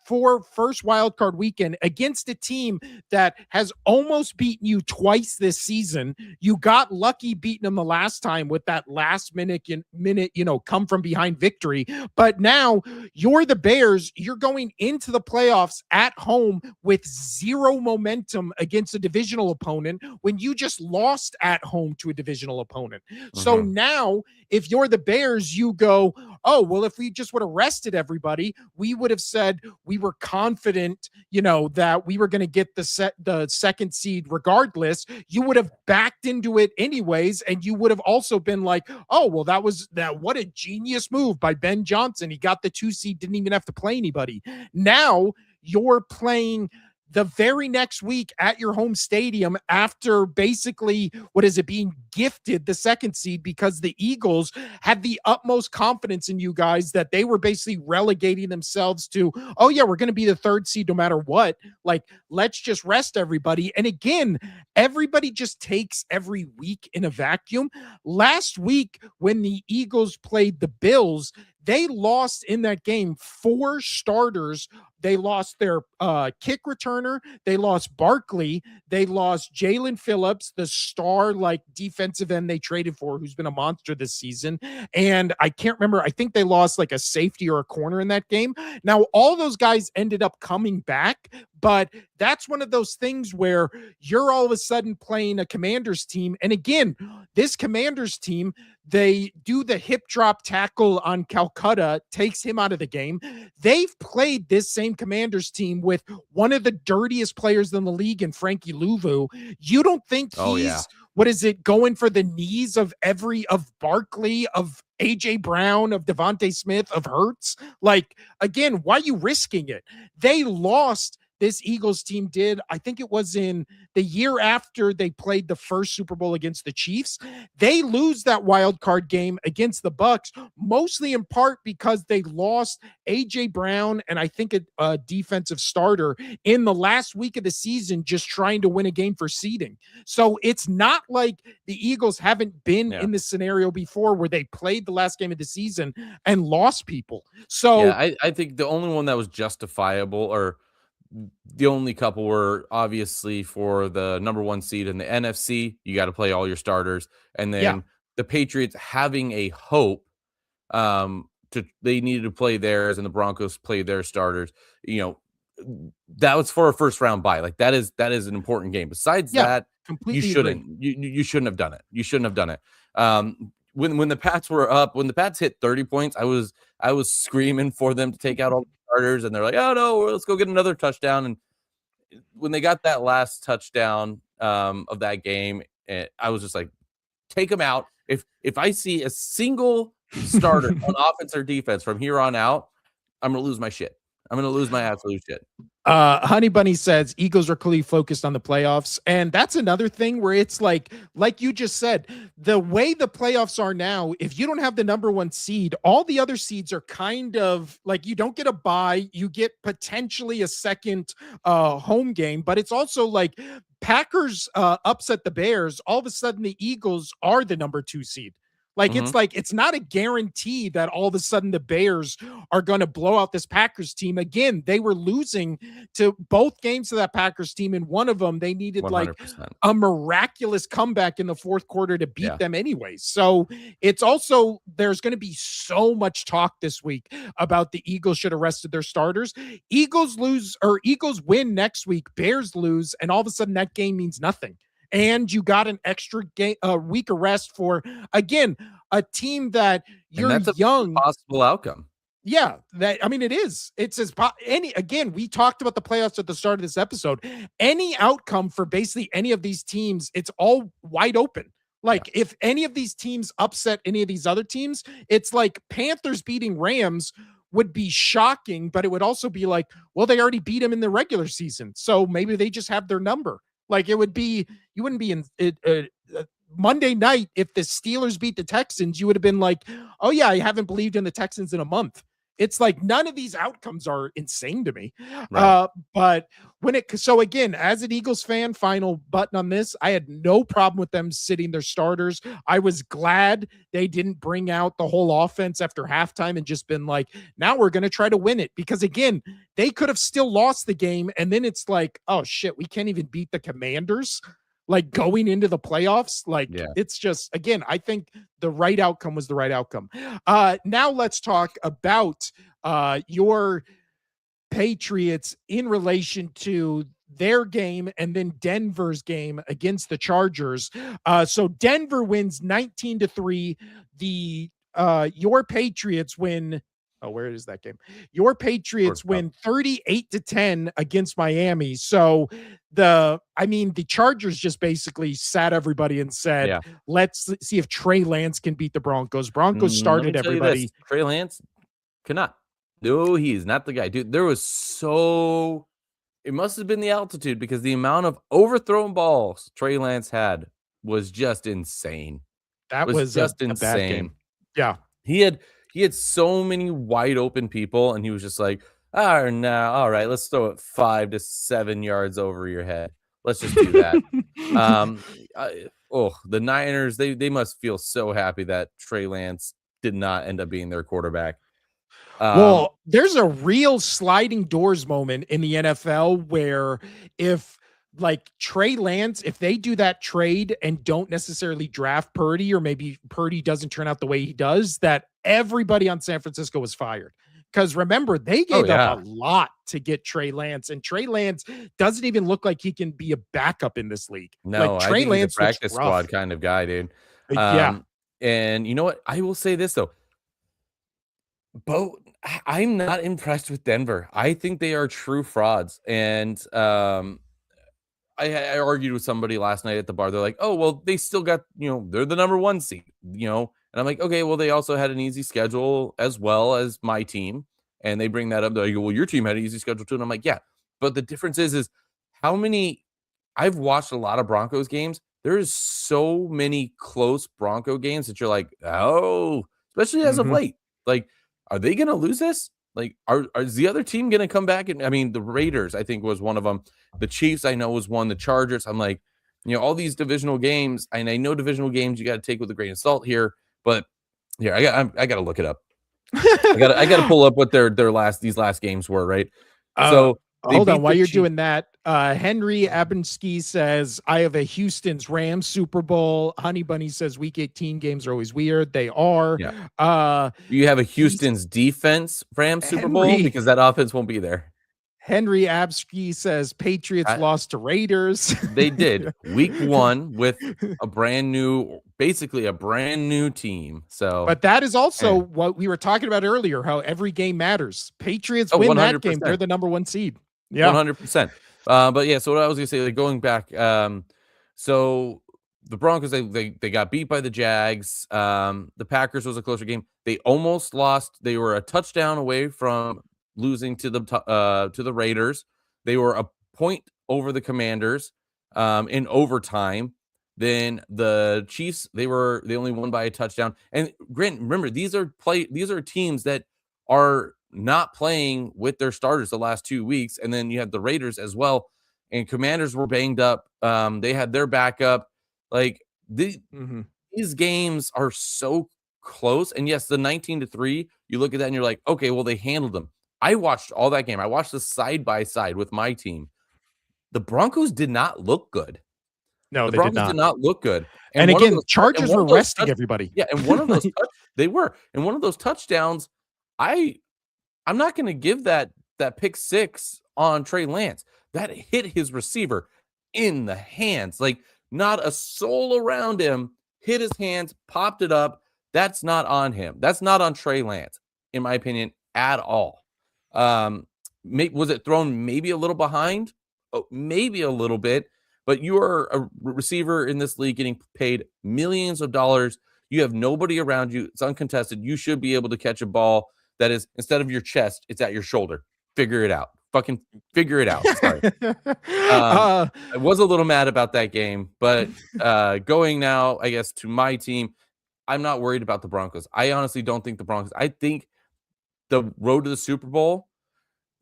for first wild card weekend against a team that has almost beaten you twice this season. You got lucky beating them the last time with that last minute, come from behind victory. But now you're the Bears. You're going into the playoffs at home with zero momentum against a divisional opponent when you just lost at home to a divisional opponent. So Mhm. now, if you're the Bears, you go, oh, well, if we just would have rested everybody, we would have said we were confident, that we were going to get the second seed regardless, you would have backed into it anyways. And you would have also been like, oh, well, what a genius move by Ben Johnson. He got the 2 seed, didn't even have to play anybody. Now you're playing the very next week at your home stadium after basically, being gifted the second seed because the Eagles had the utmost confidence in you guys that they were basically relegating themselves to, oh yeah, we're going to be the third seed no matter what. Like, let's just rest everybody. And again, everybody just takes every week in a vacuum. Last week, when the Eagles played the Bills, they lost in that game 4 starters. They lost their kick returner. They lost Barkley. They lost Jalen Phillips, the star defensive end they traded for, who's been a monster this season. And I can't remember. I think they lost a safety or a corner in that game. Now, all those guys ended up coming back, but that's one of those things where you're all of a sudden playing a Commanders team. And again, this Commanders team, they do the hip drop tackle on Calcutta, takes him out of the game. They've played this same Commanders team with one of the dirtiest players in the league in Frankie Louvu. You don't think he's, going for the knees of Barkley, of AJ Brown, of Devontae Smith, of Hurts? Again, why are you risking it? They lost. This Eagles team did. I think it was in the year after they played the first Super Bowl against the Chiefs. They lose that wild card game against the Bucs, mostly in part because they lost AJ Brown and I think a defensive starter in the last week of the season, just trying to win a game for seeding. So it's not like the Eagles haven't been in this scenario before where they played the last game of the season and lost people. So I think the only one that was justifiable, or the only couple, were obviously for the number 1 seed in the NFC. You got to play all your starters. And then the Patriots having a hope, they needed to play theirs, and the Broncos played their starters. That was for a first round bye. That is an important game. Besides that, you shouldn't have done it. You shouldn't have done it. When the Pats were up, when the Pats hit 30 points, I was screaming for them to take out all the starters, and they're like, oh no, let's go get another touchdown. And when they got that last touchdown of that game, I was just like, take them out. If I see a single starter on offense or defense from here on out, I'm gonna lose my shit. I'm going to lose my absolute shit. Honey Bunny says Eagles are clearly focused on the playoffs. And that's another thing where it's like you just said, the way the playoffs are now, if you don't have the number 1 seed, all the other seeds are kind of like, you don't get a bye, you get potentially a second home game, but it's also like Packers upset the Bears. All of a sudden the Eagles are the number 2 seed. It's not a guarantee that all of a sudden the Bears are going to blow out this Packers team. Again, they were losing to both games of that Packers team. And one of them, they needed 100%. A miraculous comeback in the fourth quarter to beat them anyway. So it's also, there's going to be so much talk this week about the Eagles should have rested their starters. Eagles win next week, Bears lose. And all of a sudden that game means nothing. And you got an extra week of rest for, again, a team that you're young. Possible outcome. Yeah, it is. It's again, we talked about the playoffs at the start of this episode. Any outcome for basically any of these teams, it's all wide open. If any of these teams upset any of these other teams, it's like Panthers beating Rams would be shocking, but it would also be like, well, they already beat them in the regular season, so maybe they just have their number. It would be, you wouldn't be in Monday night. If the Steelers beat the Texans, you would have been like, oh yeah, I haven't believed in the Texans in a month. It's like none of these outcomes are insane to me. Right. But so again, as an Eagles fan, final button on this, I had no problem with them sitting their starters. I was glad they didn't bring out the whole offense after halftime and just been like, now we're going to try to win it. Because again, they could have still lost the game. And then it's like, oh shit, we can't even beat the Commanders. Going into the playoffs, It's just, again, I think the right outcome was the right outcome. Now let's talk about your Patriots in relation to their game and then Denver's game against the Chargers. So Denver wins 19-3. Your Patriots win. Oh, where is that game? Your Patriots First up. win 38-10 against Miami. So the Chargers just basically sat everybody and said, Yeah. let's see if Trey Lance can beat the Broncos. Broncos Let me started tell you everybody. this, Trey Lance cannot. No, he's not the guy. Dude, there was it must have been the altitude because the amount of overthrown balls Trey Lance had was just insane. That Was was just a bad insane. game. Yeah. He had so many wide open people, and he was just like, "Oh, no, all right, let's throw it 5 to 7 yards over your head. Let's just do that." The Niners, they must feel so happy that Trey Lance did not end up being their quarterback. Well, there's a real sliding doors moment in the NFL where if like Trey Lance, if they do that trade and don't necessarily draft Purdy, or maybe Purdy doesn't turn out the way he does, that everybody on San Francisco was fired. Because remember, they gave up a lot to get Trey Lance, and Trey Lance doesn't even look like he can be a backup in this league. No, like Trey I think Lance he's a practice squad kind of guy, dude. Yeah. And you know what? I will say this though. I'm not impressed with Denver. I think they are true frauds. And I argued with somebody last night at the bar. They're like, "Oh, well, they still got, they're the number 1 seed, And I'm like, "Okay, well, they also had an easy schedule as well as my team." And they bring that up. They're like, "Well, your team had an easy schedule too." And I'm like, "Yeah." But the difference is how many I've watched a lot of Broncos games. There's so many close Bronco games that you're like, "Oh," especially as of late. Like, are they going to lose this? Like, is the other team going to come back? And I mean, the Raiders, I think, was one of them. The Chiefs, I know, was one. The Chargers, I'm like, all these divisional games, and I know divisional games you got to take with a grain of salt here, but here I got to look it up. I got to pull up what these last games were, right? So hold on, while you're doing that, Henry Abensky says, I have a Houston's Rams Super Bowl. Honey Bunny says Week 18 games are always weird. They are. Yeah. You have a Houston's defense Rams Super Bowl because that offense won't be there. Henry Absky says Patriots lost to Raiders. They did week 1 with basically a brand new team. So, but that is also what we were talking about earlier, how every game matters. Patriots win 100%. That game. They're the number 1 seed. Yeah. 100%. But yeah, so what I was going to say, like going back, so the Broncos, they got beat by the Jags. The Packers was a closer game. They almost lost. They were a touchdown away from losing to the Raiders. They were a point over the Commanders in overtime. Then the Chiefs, they only won by a touchdown. And Grant, remember, these are teams that are not playing with their starters the last 2 weeks. And then you have the Raiders as well. And Commanders were banged up. They had their backup. Like these games are so close. And yes, the 19-3, you look at that and you're like, okay, well, they handled them. I watched all that game. I watched the side by side with my team. The Broncos did not look good. No, the Broncos did not look good. And again, Chargers were resting everybody. Yeah, and one of those they were. And one of those touchdowns, I'm not going to give that pick 6 on Trey Lance. That hit his receiver in the hands. Like, not a soul around him. Hit his hands, popped it up. That's not on him. That's not on Trey Lance, in my opinion, at all. Was it thrown maybe a little behind? Oh, maybe a little bit. But you are a receiver in this league getting paid millions of dollars. You have nobody around you. It's uncontested. You should be able to catch a ball that is, instead of your chest, it's at your shoulder. Figure it out. Fucking figure it out. Sorry. I was a little mad about that game, but going now, I guess, to my team, I'm not worried about the Broncos. I honestly don't think the Broncos. I think the road to the Super Bowl,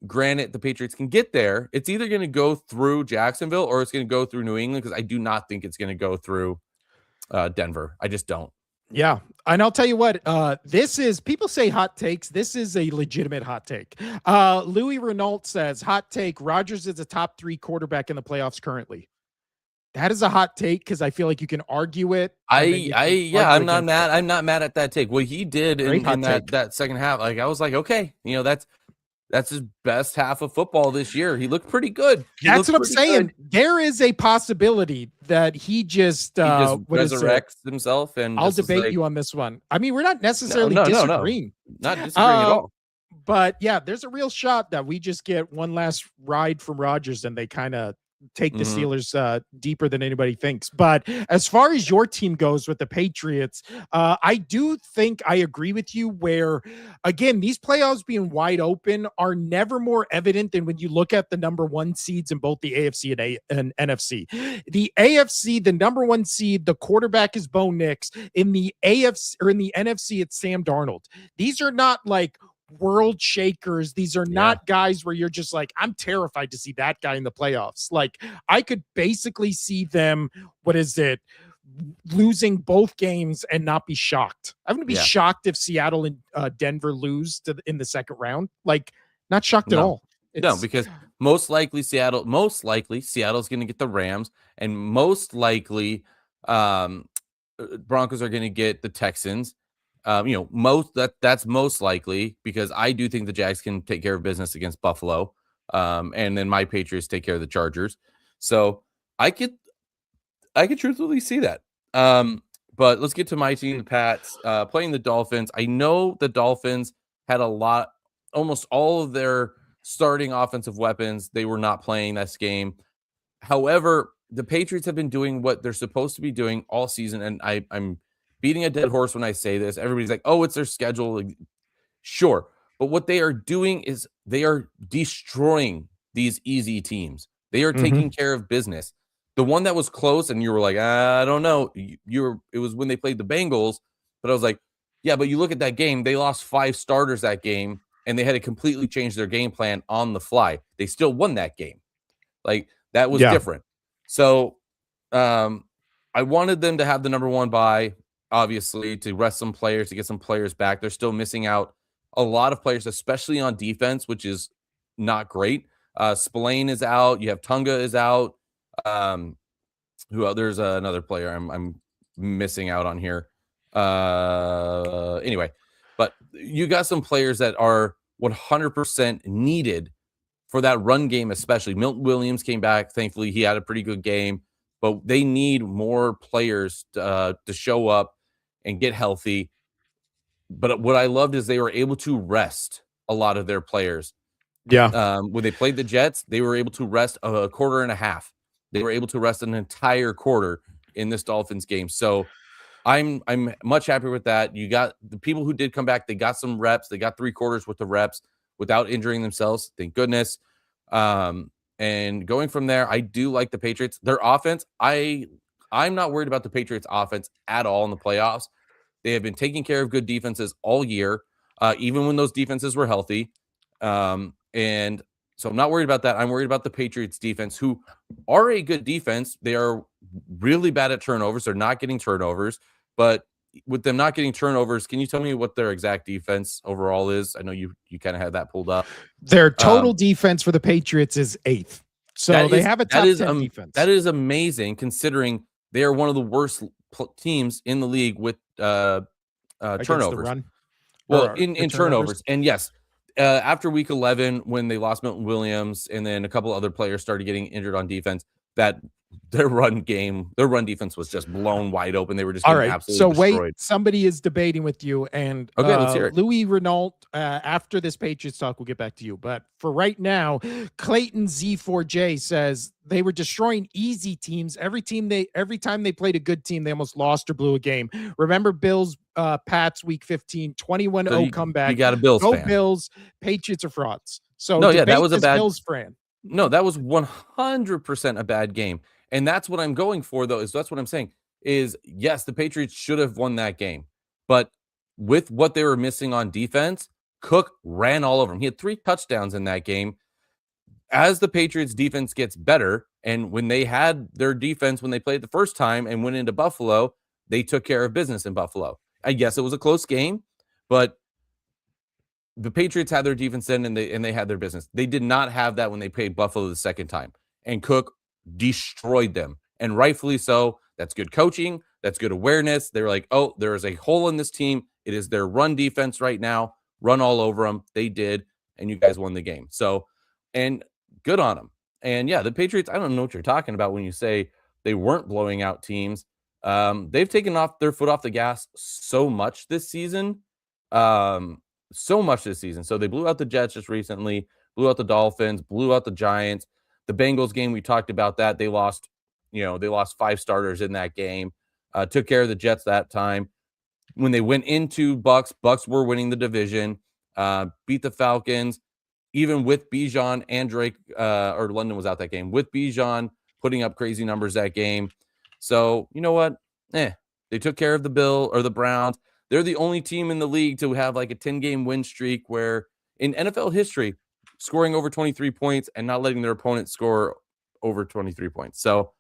granted, the Patriots can get there. It's either going to go through Jacksonville or it's going to go through New England, because I do not think it's going to go through Denver. I just don't. Yeah. And I'll tell you what, this is, people say hot takes. This is a legitimate hot take. Louis Renault says, hot take, Rodgers is a top 3 quarterback in the playoffs currently. That is a hot take, because I feel like you can argue it. I'm not mad. I'm not mad at that take. What he did in that second half, like, I was like, okay, that's his best half of football this year. He looked pretty good. That's what I'm saying. Good. There is a possibility that he just resurrects himself. And I'll debate you on this one. I mean, we're not necessarily disagreeing. Not disagreeing at all. But yeah, there's a real shot that we just get one last ride from Rodgers and they kind of take the Mhm. Steelers deeper than anybody thinks. But as far as your team goes with the Patriots, I do think I agree with you where, again, these playoffs being wide open are never more evident than when you look at the number one seeds in both the AFC and NFC. The AFC, the number one seed, the quarterback is Bo Nix. In the AFC or in the NFC, it's Sam Darnold. These are not like world shakers. These are Yeah. not guys where you're just like, I'm terrified to see that guy in the playoffs. Like, I could basically see them, what is it, losing both games and not be shocked. I'm going to be Yeah. shocked if Seattle and Denver lose in the second round. Like, not shocked at No. all. No, because most likely Seattle's going to get the Rams, and most likely Broncos are going to get the Texans. That's most likely because I do think the Jags can take care of business against Buffalo, and then my Patriots take care of the Chargers. So I could truthfully see that. But let's get to my team, the Pats, playing the Dolphins. I know the Dolphins had almost all of their starting offensive weapons. They were not playing this game. However, the Patriots have been doing what they're supposed to be doing all season. And I'm beating a dead horse when I say this. Everybody's like, oh, it's their schedule. Sure. But what they are doing is they are destroying these easy teams. They are taking care of business. The one that was close and you were like, I don't know. It was when they played the Bengals, but I was like, yeah, but you look at that game, they lost 5 starters that game and they had to completely change their game plan on the fly. They still won that game. Like that was different. So I wanted them to have the number 1 bye, obviously, to rest some players, to get some players back. They're still missing out a lot of players, especially on defense, which is not great. Spillane is out. You have Tunga is out. There's another player I'm missing out on here. Anyway, but you got some players that are 100% needed for that run game, especially. Milton Williams came back. Thankfully, he had a pretty good game, but they need more players to show up and get healthy. But what I loved is they were able to rest a lot of their players. Yeah. When they played the Jets, they were able to rest a quarter and a half. They were able to rest an entire quarter in this Dolphins game. So I'm much happier with that. You got the people who did come back. They got some reps. They got 3 quarters with the reps without injuring themselves. Thank goodness. And going from there, I do like the Patriots. Their offense, I'm not worried about the Patriots offense at all in the playoffs. They have been taking care of good defenses all year, even when those defenses were healthy. And so I'm not worried about that. I'm worried about the Patriots defense, who are a good defense. They are really bad at turnovers. They're not getting turnovers, but with them not getting turnovers, can you tell me what their exact defense overall is? I know you kind of had that pulled up. Their total defense for the Patriots is 8th. So they have a top 10 defense. That is amazing considering they are one of the worst teams in the league with turnovers. Well, in turnovers. And yes, after week 11, when they lost Milton Williams and then a couple other players started getting injured on defense, that their run defense was just blown wide open. They were just absolutely destroyed. Wait, somebody is debating with you, and okay, let's hear it. Louis Renault. After this Patriots talk, we'll get back to you. But for right now, Clayton Z4J says they were destroying easy teams. Every time they played a good team, they almost lost or blew a game. Remember Bills, Pats, Week 15, 21-0 comeback. You got a Bills fan. Bills. Patriots are frauds. So no, yeah, that was a bad Bills fan. No, that was 100% a bad game. And that's what I'm going for, though, that's what I'm saying is, yes, the Patriots should have won that game. But with what they were missing on defense, Cook ran all over him. He had 3 touchdowns in that game. As the Patriots defense gets better, and when they had their defense when they played the first time and went into Buffalo, they took care of business in Buffalo. I guess it was a close game, but the Patriots had their defense then and they had their business. They did not have that when they played Buffalo the second time. And Cook destroyed them. And rightfully so. That's good coaching. That's good awareness. They were like, oh, there is a hole in this team. It is their run defense right now. Run all over them. They did. And you guys won the game. So, and good on them. And yeah, the Patriots, I don't know what you're talking about when you say they weren't blowing out teams. They've taken off their foot off the gas so much this season. so much this season. So they blew out the Jets just recently, blew out the Dolphins, blew out the Giants. The Bengals game, we talked about that. They lost 5 starters in that game. Took care of the Jets that time. When they went into Bucks were winning the division, beat the Falcons, even with Bijan and Drake, or London was out that game, with Bijan putting up crazy numbers that game. So, you know what? They took care of the Browns. They're the only team in the league to have like a 10-game win streak where in NFL history, scoring over 23 points and not letting their opponent score over 23 points. So,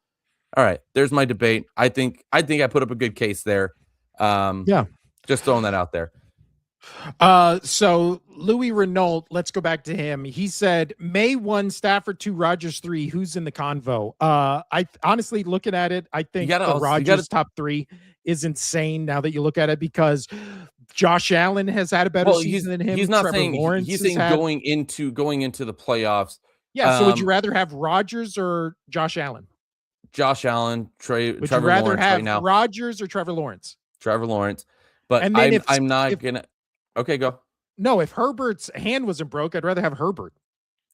all right, there's my debate. I think I put up a good case there. Just throwing that out there. So Louis Renault, let's go back to him. He said May 1, Stafford 2, Rodgers 3. Who's in the convo? I honestly, looking at it, I think the Rodgers top 3 is insane now that you look at it, because Josh Allen has had a better season than him. He's not Trevor saying Lawrence he's saying going into the playoffs. Yeah. So would you rather have Rodgers or Josh Allen? Josh Allen, Trevor Would you rather Lawrence have right now. Rodgers or Trevor Lawrence? Trevor Lawrence. But I'm not gonna. Okay, go. No, if Herbert's hand wasn't broke, I'd rather have Herbert.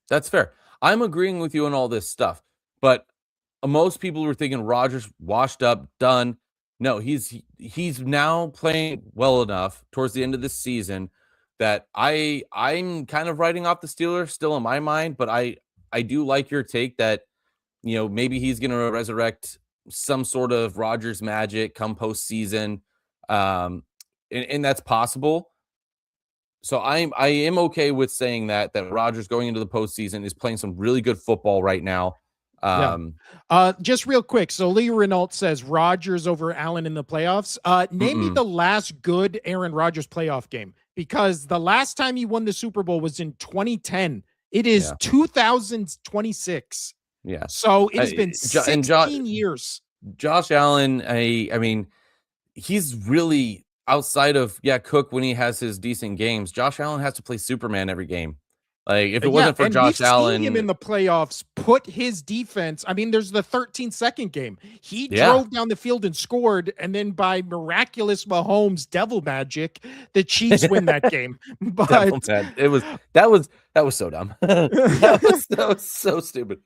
That's fair. I'm agreeing with you on all this stuff, but most people were thinking Rodgers washed up, done. No, he's now playing well enough towards the end of this season that I'm kind of writing off the Steelers still in my mind, but I do like your take that, maybe he's going to resurrect some sort of Rodgers magic come postseason, and that's possible. So I am okay with saying that Rodgers going into the postseason is playing some really good football right now. Just real quick. So Lee Renault says Rodgers over Allen in the playoffs. Name me the last good Aaron Rodgers playoff game, because the last time he won the Super Bowl was in 2010. It is 2026. Yeah. So it's been 16 years. Josh Allen, I mean, he's really outside of Cook when he has his decent games. Josh Allen has to play Superman every game. Like if it wasn't for Josh Allen, him in the playoffs put his defense. I mean, there's the 13-second game. He drove down the field and scored, and then by miraculous Mahomes devil magic, the Chiefs win that game. But that was so dumb. that was so stupid.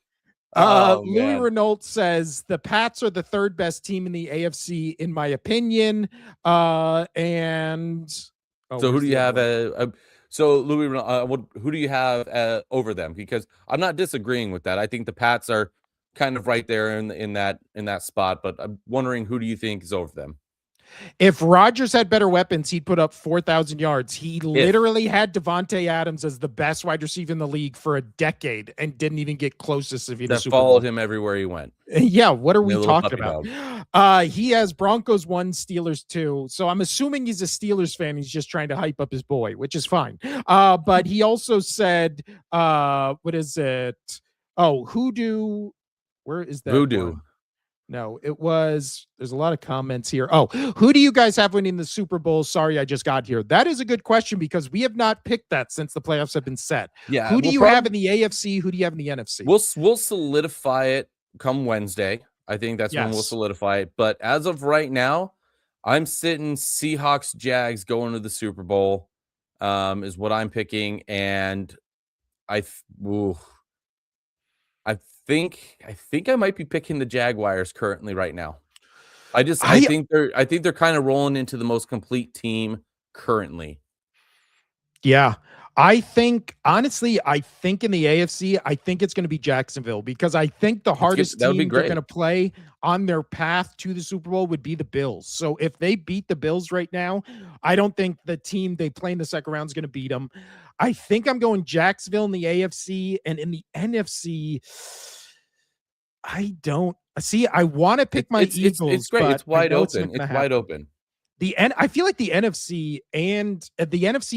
Louis Renault says the Pats are the third best team in the AFC, in my opinion. So who do you have? So Louis, who do you have over them? Because I'm not disagreeing with that. I think the Pats are kind of right there in that spot, but I'm wondering, who do you think is over them? If Rodgers had better weapons, he'd put up 4,000 yards. He literally had Devontae Adams as the best wide receiver in the league for a decade and didn't even get closest to the Super Bowl. Followed him everywhere he went. Yeah, what are we talking about? He has Broncos 1, Steelers 2. So I'm assuming he's a Steelers fan. He's just trying to hype up his boy, which is fine. But he also said, what is it? Oh, Hoodoo. Where is that? Voodoo. One? No, it was, there's a lot of comments here. Oh, who do you guys have winning the Super Bowl? Sorry, I just got here. That is a good question, because we have not picked that since the playoffs have been set. Yeah. Who do you have in the AFC? Who do you have in the NFC? We'll solidify it come Wednesday. I think that's when we'll solidify it. But as of right now, I'm sitting Seahawks, Jags going to the Super Bowl, is what I'm picking. And I think I might be picking the Jaguars currently right now. I think they're kind of rolling into the most complete team currently. Yeah. I think in the AFC, I think it's going to be Jacksonville, because I think the hardest team they're going to play on their path to the Super Bowl would be the Bills. So if they beat the Bills right now, I don't think the team they play in the second round is going to beat them. I think I'm going Jacksonville in the AFC, and in the NFC, I don't see. I want to pick my Eagles. It's great. It's wide open. It's wide open. I feel like the NFC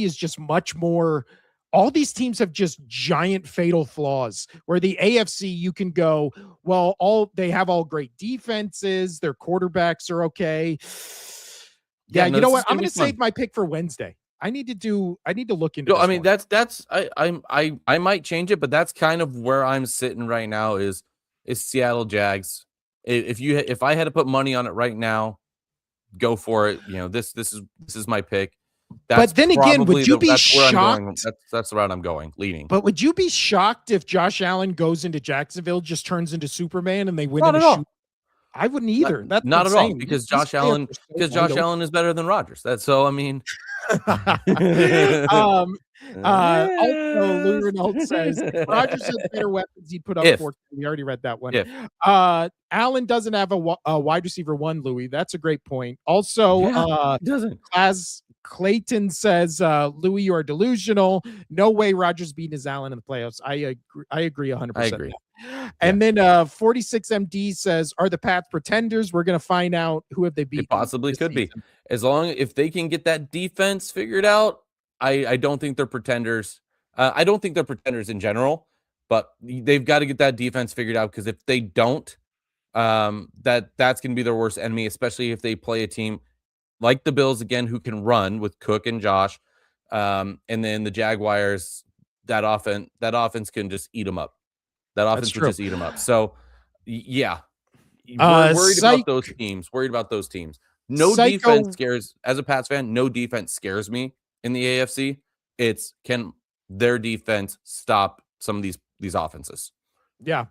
is just much more. All these teams have just giant fatal flaws, where the AFC, you can go, well, they have all great defenses. Their quarterbacks are okay. Yeah. You know what? I'm going to save my pick for Wednesday. I need to look into. No, I mean, I might change it, but that's kind of where I'm sitting right now is Seattle Jags. If I had to put money on it right now, go for it. This is my pick. That's But then again, would you be that's where I'm going. shocked? That's the route I'm going, leaning. But would you be shocked if Josh Allen goes into Jacksonville, just turns into Superman, and they win Not in a at shoot? all. I wouldn't Not, either. That's what not I'm at all, saying. because These Josh playoffs Allen are so because wide Josh Allen is better than Rodgers. That's so I mean. um, also, Lou Renault says if Rodgers had better weapons, he'd put up If 4. We already read that one. if Allen doesn't have a wide receiver one, Louis. That's a great point. Also, yeah, he doesn't. as Clayton says, Louis, you are delusional. No way Rodgers beating his Allen in the playoffs. I agree 100%. I agree. And then 46MD says, are the Pats pretenders? We're going to find out who have they beaten. It possibly could season. be. As long if they can get that defense figured out, I don't think they're pretenders. I don't think they're pretenders in general, but they've got to get that defense figured out, because if they don't, that's going to be their worst enemy, especially if they play a team like the Bills again, who can run with Cook and Josh, and then the Jaguars. That offense can just eat them up. That offense would just eat them up. So, yeah, we're worried about those teams. No defense scares, as a Pats fan, no defense scares me in the AFC. It's, can their defense stop some of these offenses? Yeah.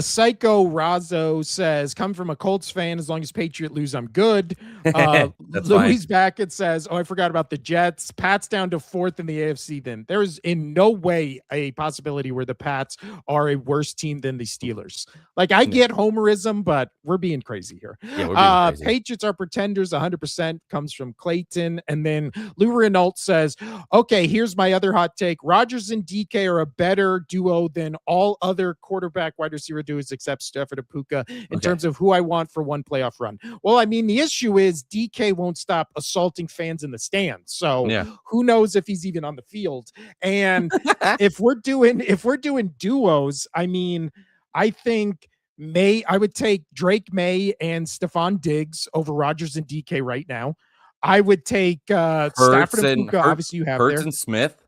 Psycho Razzo says, come from a Colts fan, as long as Patriot lose, I'm good. Louis Backett says, oh, I forgot about the Jets. Pats down to 4th in the AFC. Then there's in no way a possibility where the Pats are a worse team than the Steelers. Like, I get homerism, but we're being crazy here. Yeah, we're being crazy. Patriots are pretenders 100%, comes from Clayton. And then Lou Renault says, okay, here's my other hot take. Rodgers and DK are a better duo than all other quarterback wide receiver duos except Stafford and Puka in terms of who I want for one playoff run. Well, I mean, the issue is DK won't stop assaulting fans in the stands. So who knows if he's even on the field. And if we're doing duos, I mean, I think I would take Drake May and Stephon Diggs over Rodgers and DK right now. I would take Stafford and Puka. Obviously, you have Hurts there. And Smith.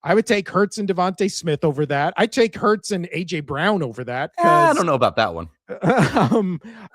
I would take Hurts and Devontae Smith over that. I'd take Hurts and AJ Brown over that. I don't know about that one.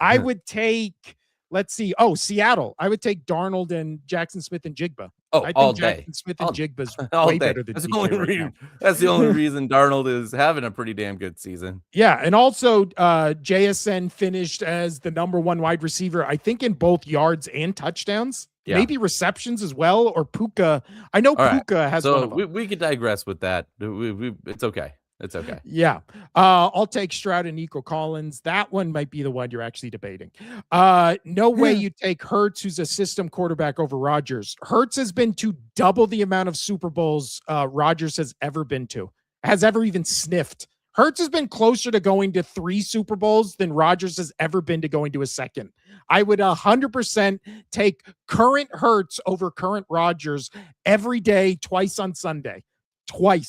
I would take, let's see. Oh, Seattle. I would take Darnold and Jackson Smith and Jigba. Oh, I think all Jackson day. Smith and Jigba's all way day. better than That's DK That's the only reason Darnold is having a pretty damn good season. Yeah, and also JSN finished as the #1 wide receiver, I think, in both yards and touchdowns. Yeah. Maybe receptions as well, or Puka. I know Puka has one of them. We could digress with that. It's okay. It's okay. Yeah. I'll take Stroud and Nico Collins. That one might be the one you're actually debating. No way you take Hurts, who's a system quarterback, over Rodgers. Hurts has been to double the amount of Super Bowls Rodgers has ever been to, has ever even sniffed. Hurts has been closer to going to 3 Super Bowls than Rodgers has ever been to going to a second. I would 100% take current Hurts over current Rodgers every day, twice on Sunday. Playing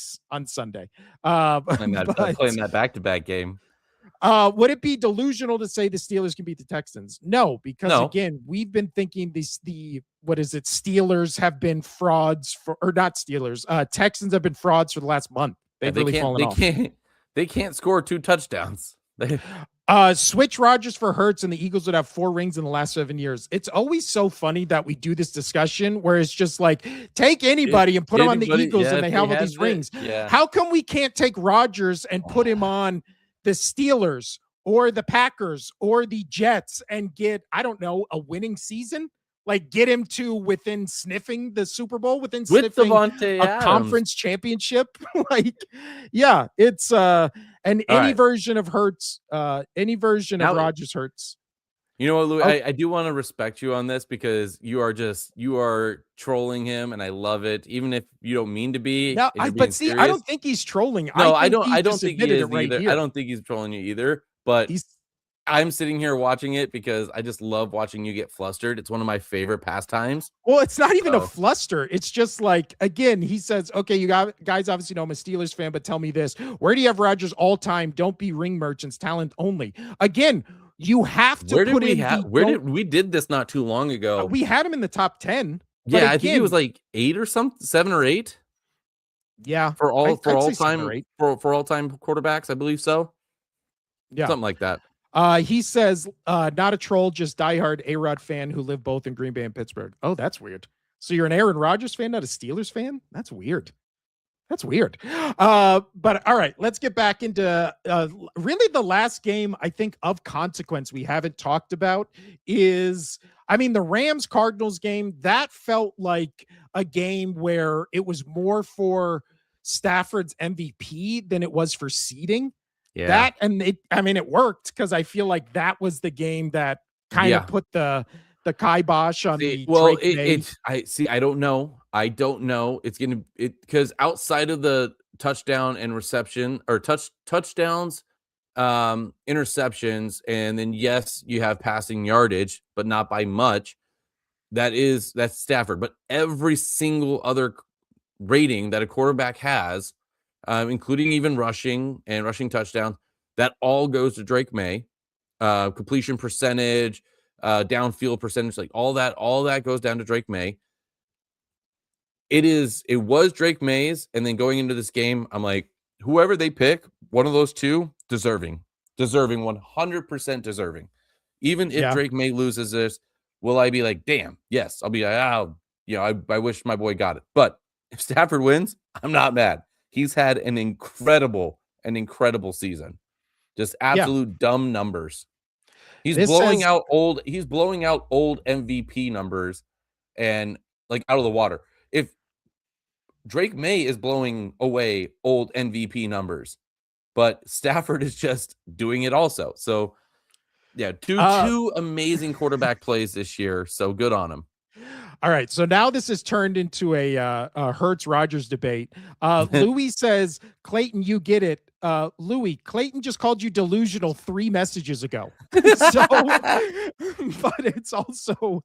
that back-to-back game. Would it be delusional to say the Steelers can beat the Texans? No, because again, we've been thinking Steelers have been frauds Texans have been frauds for the last month. They've really fallen off. They can't score 2 touchdowns. Switch Rodgers for Hurts and the Eagles would have 4 rings in the last 7 years. It's always so funny that we do this discussion where it's just like, take anybody and put them on the Eagles and they have all these rings. Yeah. How come we can't take Rodgers and put him on the Steelers or the Packers or the Jets and get, I don't know, a winning season? Like, get him to within sniffing the Super Bowl, within sniffing a conference championship. Like, yeah, it's any version of Hurts, any version of Rodgers Hurts. You know what, Lou? I do want to respect you on this, because you are trolling him, and I love it, even if you don't mean to be. No, but see, I don't think he's trolling. No, I don't think he is either. I don't think he's trolling you either. But I'm sitting here watching it because I just love watching you get flustered. It's one of my favorite pastimes. Well, it's not even a fluster. It's just like, again, he says, okay, you guys obviously know I'm a Steelers fan, but tell me this. Where do you have Rodgers all time? Don't be ring merchants, talent only. Again, you have to we did this not too long ago. We had him in the top 10. Yeah, again, I think it was like 8 or something, 7 or 8. Yeah. For all time quarterbacks, I believe so. Yeah. Something like that. He says, not a troll, just diehard A-Rod fan who live both in Green Bay and Pittsburgh. Oh, that's weird. So you're an Aaron Rodgers fan, not a Steelers fan? That's weird. That's weird. But all right, let's get back into really the last game I think of consequence we haven't talked about is, I mean, the Rams Cardinals game. That felt like a game where it was more for Stafford's MVP than it was for seeding. Yeah. That, and it worked because I feel like that was the game that kind of put the kibosh on the I don't know. It's gonna because outside of the touchdown and reception or touchdowns, interceptions, and then yes, you have passing yardage, but not by much. That's Stafford. But every single other rating that a quarterback has, including even rushing and rushing touchdowns, that all goes to Drake May. Completion percentage, downfield percentage, like all that goes down to Drake May. It was Drake May's, and then going into this game, I'm like, whoever they pick, one of those two, deserving, 100% deserving. Even if Drake May loses this, will I be like, damn, yes, I'll be like, I wish my boy got it. But if Stafford wins, I'm not mad. He's had an incredible season. Just absolute dumb numbers. He's blowing out old MVP numbers and like out of the water. If Drake May is blowing away old MVP numbers, but Stafford is just doing it also. So yeah, two amazing quarterback plays this year. So good on him. All right, so now this has turned into a Hurts-Rodgers debate. Louis says, Clayton, you get it. Louis, Clayton just called you delusional 3 messages ago. So, but it's also,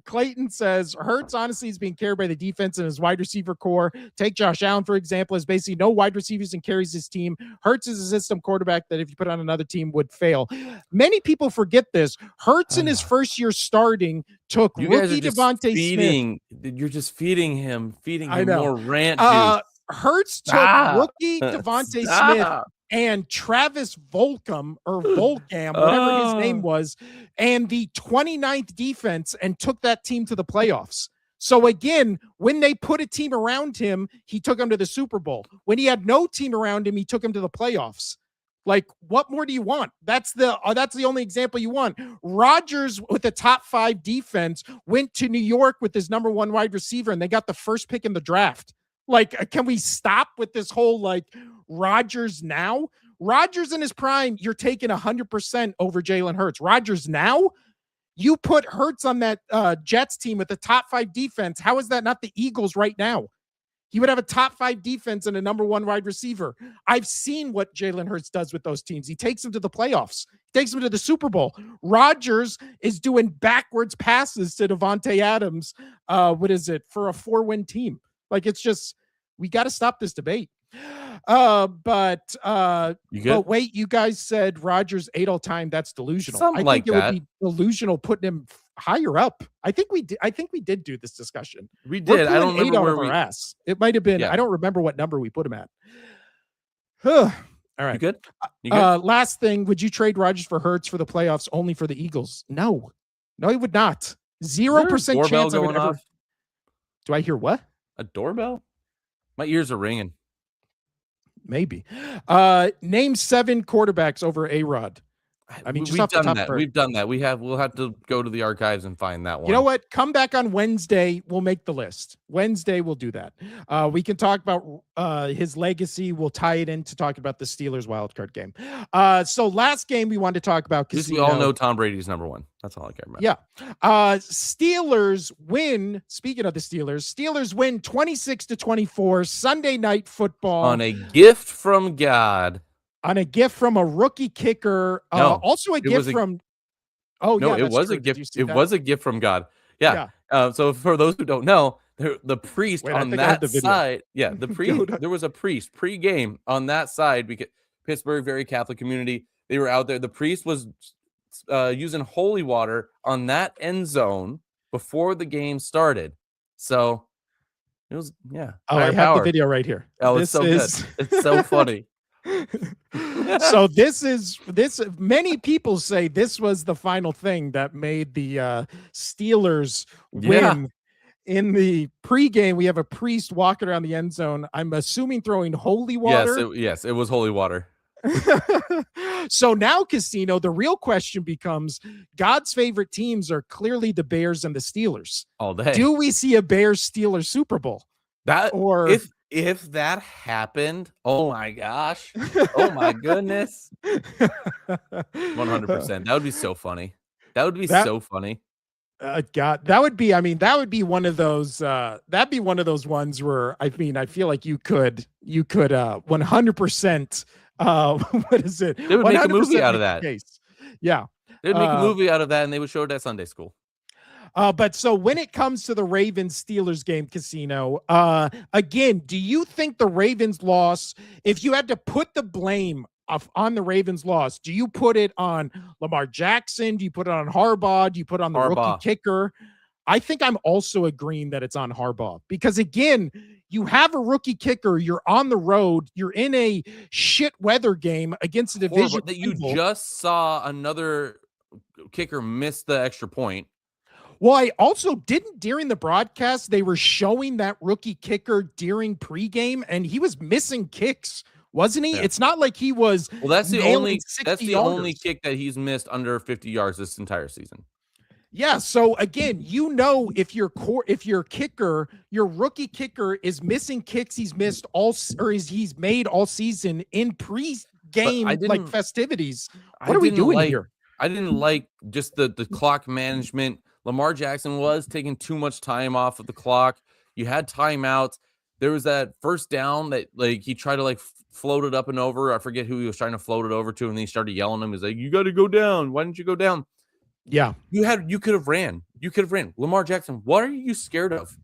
Clayton says, Hurts honestly is being carried by the defense and his wide receiver core. Take Josh Allen, for example, has basically no wide receivers and carries his team. Hurts is a system quarterback that if you put on another team would fail. Many people forget this. Hurts in his first year starting took rookie Devontae Smith. You're just feeding him more rant juice. Hurts took rookie Devontae Smith and Travis Volcom or Volcam, whatever his name was, and the 29th defense and took that team to the playoffs. So again, when they put a team around him, he took him to the Super Bowl. When he had no team around him, he took him to the playoffs. Like, what more do you want? That's the only example you want. Rodgers with the top 5 defense went to New York with his number 1 wide receiver, and they got the first pick in the draft. Like, can we stop with this whole, like, Rodgers now? Rodgers in his prime, you're taking 100% over Jalen Hurts. Rodgers now, you put Hurts on that Jets team with the top 5 defense. How is that not the Eagles right now? He would have a top 5 defense and a number 1 wide receiver. I've seen what Jalen Hurts does with those teams. He takes them to the playoffs. He takes them to the Super Bowl. Rodgers is doing backwards passes to Devontae Adams. For a 4-win team? Like, it's just, we got to stop this debate. But wait, you guys said Rodgers 8 all time. That's delusional. Something I think like that would be delusional putting him higher up. I think we did do this discussion. We did. I don't remember where ass. It might have been. I don't remember what number we put him at. All right. You good? Last thing. Would you trade Rodgers for Hurts for the playoffs only for the Eagles? No, he would not. 0% chance I would ever. Do I hear what? A doorbell? My ears are ringing. Maybe. Name 7 quarterbacks over A-Rod. I mean, we've done that. We've done that. We'll have to go to the archives and find that one. You know what? Come back on Wednesday. We'll make the list. Wednesday, we'll do that. We can talk about his legacy. We'll tie it into talking about the Steelers wildcard game. So last game we wanted to talk about. Because we all know Tom Brady's number 1. That's all I care about. Yeah. Steelers win. Speaking of the Steelers win 26-24 Sunday Night Football. On a gift from God. On a gift from a rookie kicker. Also a gift from. Oh, no, yeah, it was a gift. It was a gift from God. Yeah. So for those who don't know, the priest on that side. Yeah, the priest. There was a priest pre-game on that side because Pittsburgh, very Catholic community. They were out there. The priest was using holy water on that end zone before the game started. So it was Oh, I have the video right here. Oh, it's so good. It's so funny. So many people say this was the final thing that made the Steelers win in the pregame, we have a priest walking around the end zone. I'm assuming throwing holy water. Yes, it was holy water. So now, Casino, the real question becomes, God's favorite teams are clearly the Bears and the Steelers. All day. Do we see a Bears-Steelers Super Bowl? That, or if that happened, oh my gosh. Oh my goodness. 100%. That would be so funny. That would be so funny. God, that would be one of those, that'd be one of those ones where, I mean, I feel like you could 100%, what is it? They would make a movie out of that. Case. Yeah. They'd make a movie out of that and they would show it at Sunday school. But so when it comes to the Ravens Steelers game, Casino, again, do you think the Ravens loss, if you had to put the blame on the Ravens loss, do you put it on Lamar Jackson? Do you put it on Harbaugh? Do you put it on the rookie kicker? I think I'm also agreeing that it's on Harbaugh because, again, you have a rookie kicker. You're on the road. You're in a shit weather game against a division that you just saw another kicker miss the extra point. Well, I also didn't during the broadcast. They were showing that rookie kicker during pregame, and he was missing kicks, wasn't he? Yeah. It's not like he was. Well, that's the only kick that he's missed under 50 yards this entire season. Yeah. So again, if your kicker, your rookie kicker is missing kicks, he's missed he's made all season in pre-game like festivities. What are we doing here? I didn't like just the clock management. Lamar Jackson was taking too much time off of the clock. You had timeouts. There was that first down that like he tried to like float it up and over. I forget who he was trying to float it over to, and then he started yelling at him. He's like, "You got to go down. Why didn't you go down?" Yeah. You could have ran. Lamar Jackson, what are you scared of?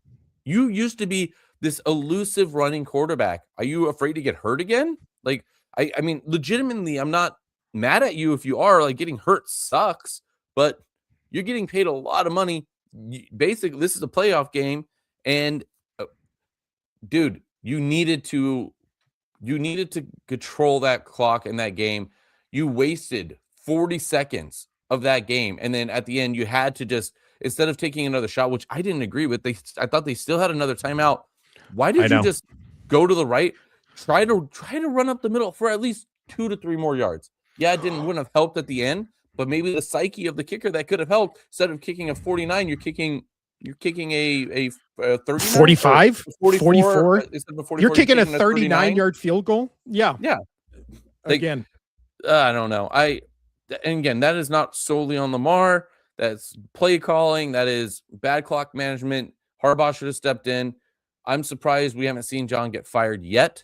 You used to be this elusive running quarterback. Are you afraid to get hurt again? Like, I mean, legitimately, I'm not mad at you if you are. Like, getting hurt sucks, but you're getting paid a lot of money. Basically, this is a playoff game, and dude, you needed to control that clock in that game. You wasted 40 seconds of that game, and then at the end, you had to just, instead of taking another shot, which I didn't agree with, I thought they still had another timeout. Why did you just go to the right? Try to run up the middle for at least 2 to 3 more yards. Yeah, wouldn't have helped at the end, but maybe the psyche of the kicker that could have helped. Instead of kicking a 49, you're kicking a 30, 45, 44. You're kicking a 39-yard field goal. Yeah. Again, I don't know. And again, that is not solely on Lamar. That's play calling. That is bad clock management. Harbaugh should have stepped in. I'm surprised we haven't seen John get fired yet.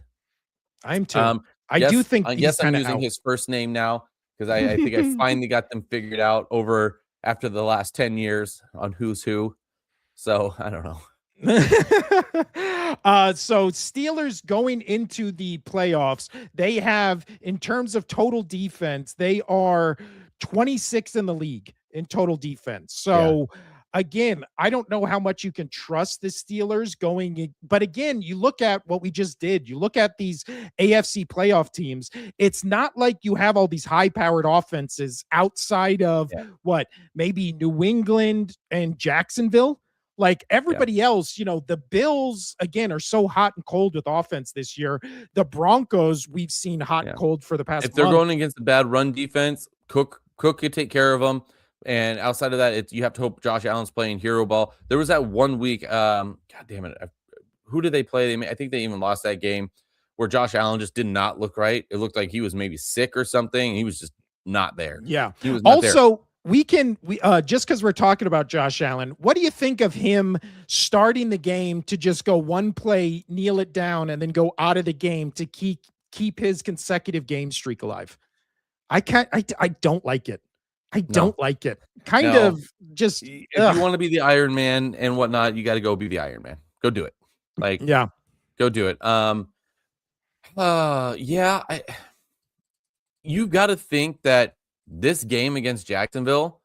I'm too. I do think he's I'm using his first name now because I think I finally got them figured out after the last 10 years on who's who. So I don't know. So Steelers going into the playoffs, they have, in terms of total defense, they are 26th in the league in total defense. So again, I don't know how much you can trust the Steelers going in, but again, you look at what we just did. You look at these AFC playoff teams. It's not like you have all these high-powered offenses outside of maybe New England and Jacksonville. Like everybody else, the Bills, again, are so hot and cold with offense this year. The Broncos, we've seen hot and cold for the past If they're going against a bad run defense, Cook could take care of them. And outside of that, you have to hope Josh Allen's playing hero ball. There was that 1 week, God damn it. Who did they play? I think they even lost that game where Josh Allen just did not look right. It looked like he was maybe sick or something. And he was just not there. Yeah. He was not there. We just because we're talking about Josh Allen, what do you think of him starting the game to just go one play, kneel it down, and then go out of the game to keep his consecutive game streak alive? I don't like it. I don't like it. Just if you want to be the Iron Man and whatnot, you got to go be the Iron Man. Go do it. Go do it. You got to think that this game against Jacksonville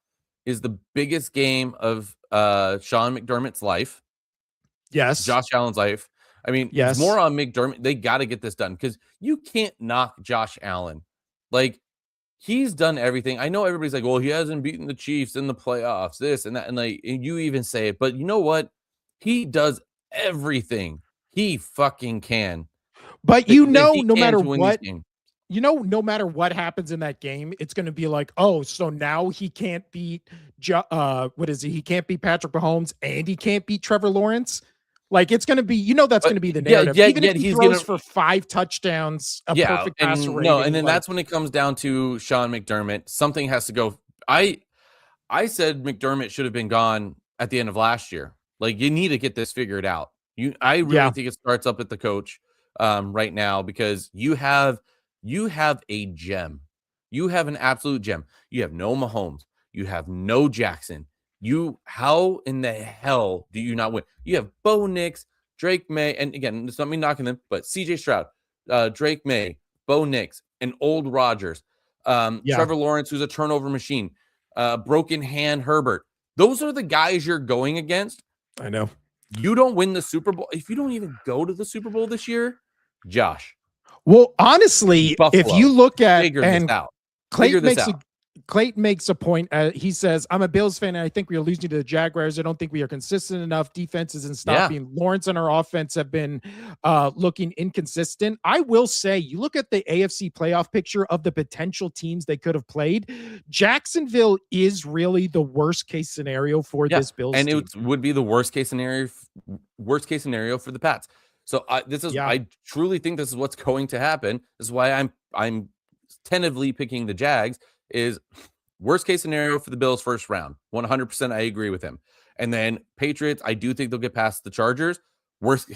is the biggest game of Sean McDermott's life. Yes. Josh Allen's life. I mean, it's more on McDermott. They got to get this done because you can't knock Josh Allen. Like, he's done everything. I know everybody's like, well, he hasn't beaten the Chiefs in the playoffs, this and that. And you even say it. But you know what? He does everything he fucking can. But no matter to win these what, games. no matter what happens in that game, it's going to be like, oh, so now he can't beat, what is he? He can't beat Patrick Mahomes and he can't beat Trevor Lawrence. Like it's going to be, that's going to be the narrative. Even if he throws for 5 touchdowns, a perfect passer rating. No, and then that's when it comes down to Sean McDermott. Something has to go. I said McDermott should have been gone at the end of last year. Like you need to get this figured out. I really think it starts up at the coach right now, because you have a gem. You have an absolute gem. You have no Mahomes. You have no Jackson. How in the hell do you not win? You have Bo Nix, Drake May, and again, it's not me knocking them, but CJ Stroud, Drake May, Bo Nix, and old Rodgers, Trevor Lawrence, who's a turnover machine, broken hand Herbert. Those are the guys you're going against. I know. You don't win the Super Bowl. If you don't even go to the Super Bowl this year, Josh. Well, honestly, Buffalo, if you look at Clayton makes a point. He says, I'm a Bills fan, and I think we are losing to the Jaguars. I don't think we are consistent enough. Defense isn't stopping. Lawrence and our offense have been looking inconsistent. I will say, you look at the AFC playoff picture of the potential tems they could have played. Jacksonville is really the worst case scenario for this Bills team. It would be the worst case scenario for the Pats. So I truly think this is what's going to happen. This is why I'm tentatively picking the Jags. Is worst case scenario for the Bills first round. 100%. I agree with him. And then Patriots, I do think they'll get past the Chargers. What's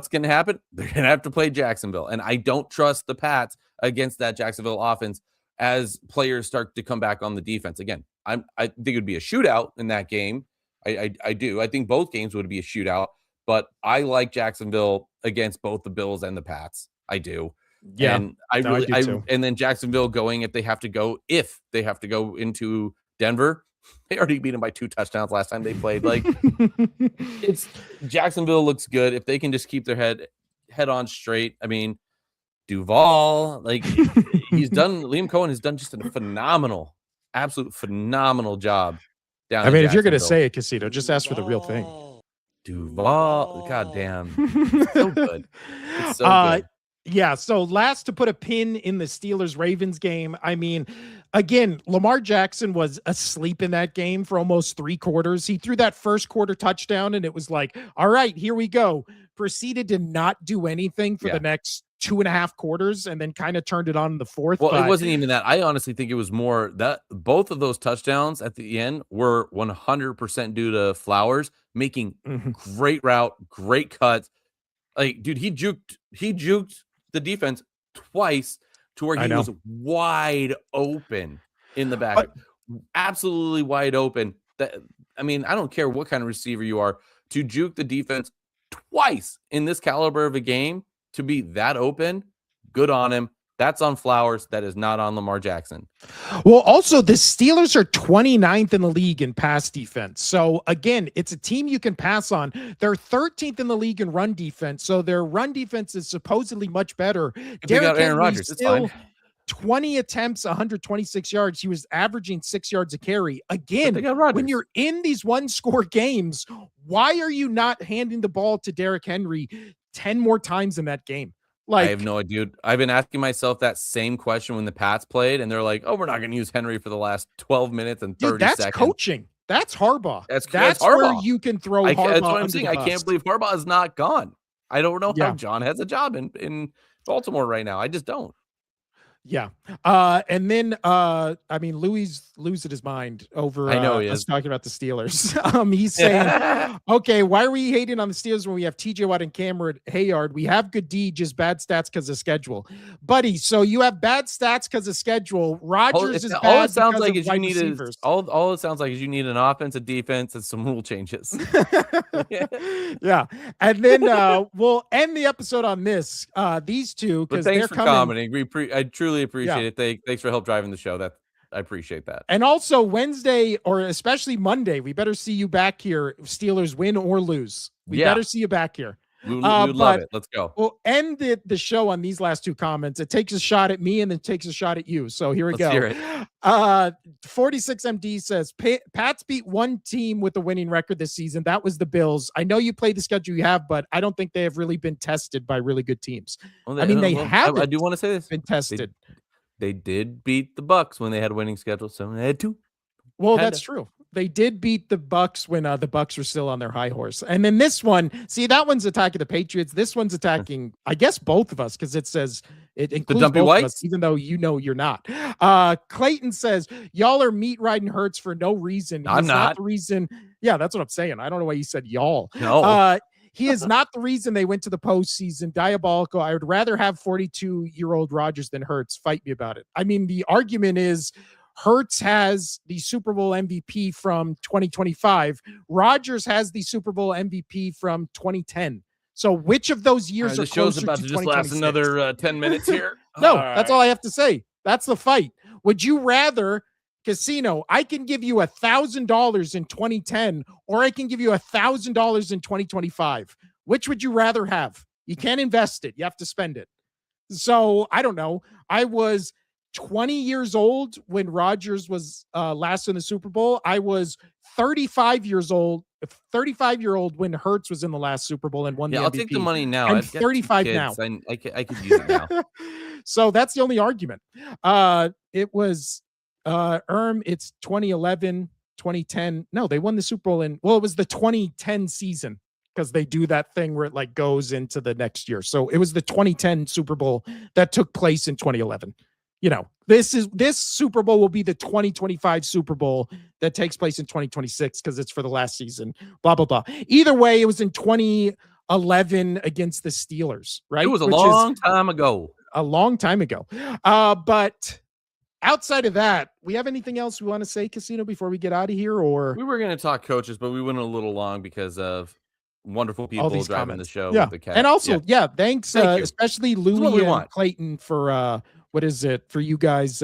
going to happen? They're going to have to play Jacksonville. And I don't trust the Pats against that Jacksonville offense as players start to come back on the defense. Again, I think it would be a shootout in that game. I do. I think both games would be a shootout, but I like Jacksonville against both the Bills and the Pats. I do. Yeah, and and then Jacksonville going if they have to go into Denver. They already beat them by 2 touchdowns last time they played. Like it's Jacksonville looks good if they can just keep their head on straight. I mean, Duval, like he's done. Liam Cohen has done just a absolute phenomenal job. I mean, if you're gonna say it, Casito, just ask for the real thing. Duval, goddamn, so good. It's so good. Yeah, so last to put a pin in the Steelers-Ravens game, I mean, again, Lamar Jackson was asleep in that game for almost 3 quarters. He threw that first quarter touchdown, and it was like, all right, here we go. Proceeded to not do anything for the next 2.5 quarters, and then kind of turned it on in the fourth. Well, it wasn't even that. I honestly think it was more that both of those touchdowns at the end were 100% due to Flowers making great route, great cuts. Like, dude, he juked the defense twice to where he was wide open in the back, absolutely wide open. I mean, I don't care what kind of receiver you are, to juke the defense twice in this caliber of a game, to be that open, good on him. That's on Flowers. That is not on Lamar Jackson. Well, also, the Steelers are 29th in the league in pass defense. So, again, it's a team you can pass on. They're 13th in the league in run defense. So, their run defense is supposedly much better. They got Aaron Rodgers. It's fine. 20 attempts, 126 yards. He was averaging 6 yards a carry. Again, when you're in these one-score games, why are you not handing the ball to Derrick Henry 10 more times in that game? Like, I have no idea. I've been asking myself that same question when the Pats played, and they're like, "Oh, we're not going to use Henry for the last 12 minutes and 30 seconds." That's coaching. That's Harbaugh. That's Harbaugh. Where you can throw Harbaugh. That's what I'm saying. I can't believe Harbaugh is not gone. I don't know how John has a job in Baltimore right now. I just don't. Yeah. And then I mean, Louis losing his mind over I know he us is. talking about the Steelers. He's saying, okay, why are we hating on the Steelers when we have TJ Watt and Cameron Hayard? We have good D, just bad stats because of schedule. Buddy, so you have bad stats because of schedule. Rodgers is bad. All it sounds like is you need is all it sounds like is you need an offensive defense and some rule changes. Yeah. And then we'll end the episode on this. These two, because they're coming. Commenting. I truly appreciate it. Thanks for help driving the show. I appreciate that. And also Wednesday, or especially Monday, we better see you back here. Steelers win or lose. We better see you back here. We would love it. Let's go. We'll end the show on these last two comments. It takes a shot at me and then takes a shot at you. So here we go. Hear it. 46MD says, Pats beat one team with a winning record this season. That was the Bills. I know you play the schedule you have, but I don't think they have really been tested by really good teams. Well, I do want to say this. Been tested. They did beat the Bucks when they had a winning schedule, so they had to. Well, that's true. They did beat the Bucks when the Bucks were still on their high horse. And then this one, see, that one's attacking the Patriots. This one's attacking, I guess, both of us, because it says it includes both of us, even though you're not. Clayton says, y'all are meat riding Hurts for no reason. I'm not. The reason. Yeah, that's what I'm saying. I don't know why you said y'all. No. He is not the reason they went to the postseason. Diabolical. I would rather have 42-year-old Rodgers than Hurts. Fight me about it. I mean, the argument is Hurts has the Super Bowl MVP from 2025. Rodgers has the Super Bowl MVP from 2010. So which of those years are closer about to just last another 10 minutes here? No, that's all I have to say. That's the fight. Would you rather, Casino, I can give you $1,000 in 2010, or I can give you $1,000 in 2025. Which would you rather have? You can't invest it. You have to spend it. So I don't know. I was 20 years old when Rodgers was last in the Super Bowl. I was 35-year-old when Hurts was in the last Super Bowl and won the MVP. I'll take the money now. I'm 35 now. I could use it now. So that's the only argument. It was it's 2011, 2010. No, they won the Super Bowl it was the 2010 season, because they do that thing where it like goes into the next year. So it was the 2010 Super Bowl that took place in 2011. This Super Bowl will be the 2025 Super Bowl that takes place in 2026 because it's for the last season, blah, blah, blah. Either way, it was in 2011 against the Steelers, right? It was a long time ago. But outside of that, we have anything else we want to say, Casino, before we get out of here? Or we were going to talk coaches, but we went a little long because of wonderful people driving comments. The show. Yeah. With the cat. And also, thanks, especially Louie and Clayton for for you guys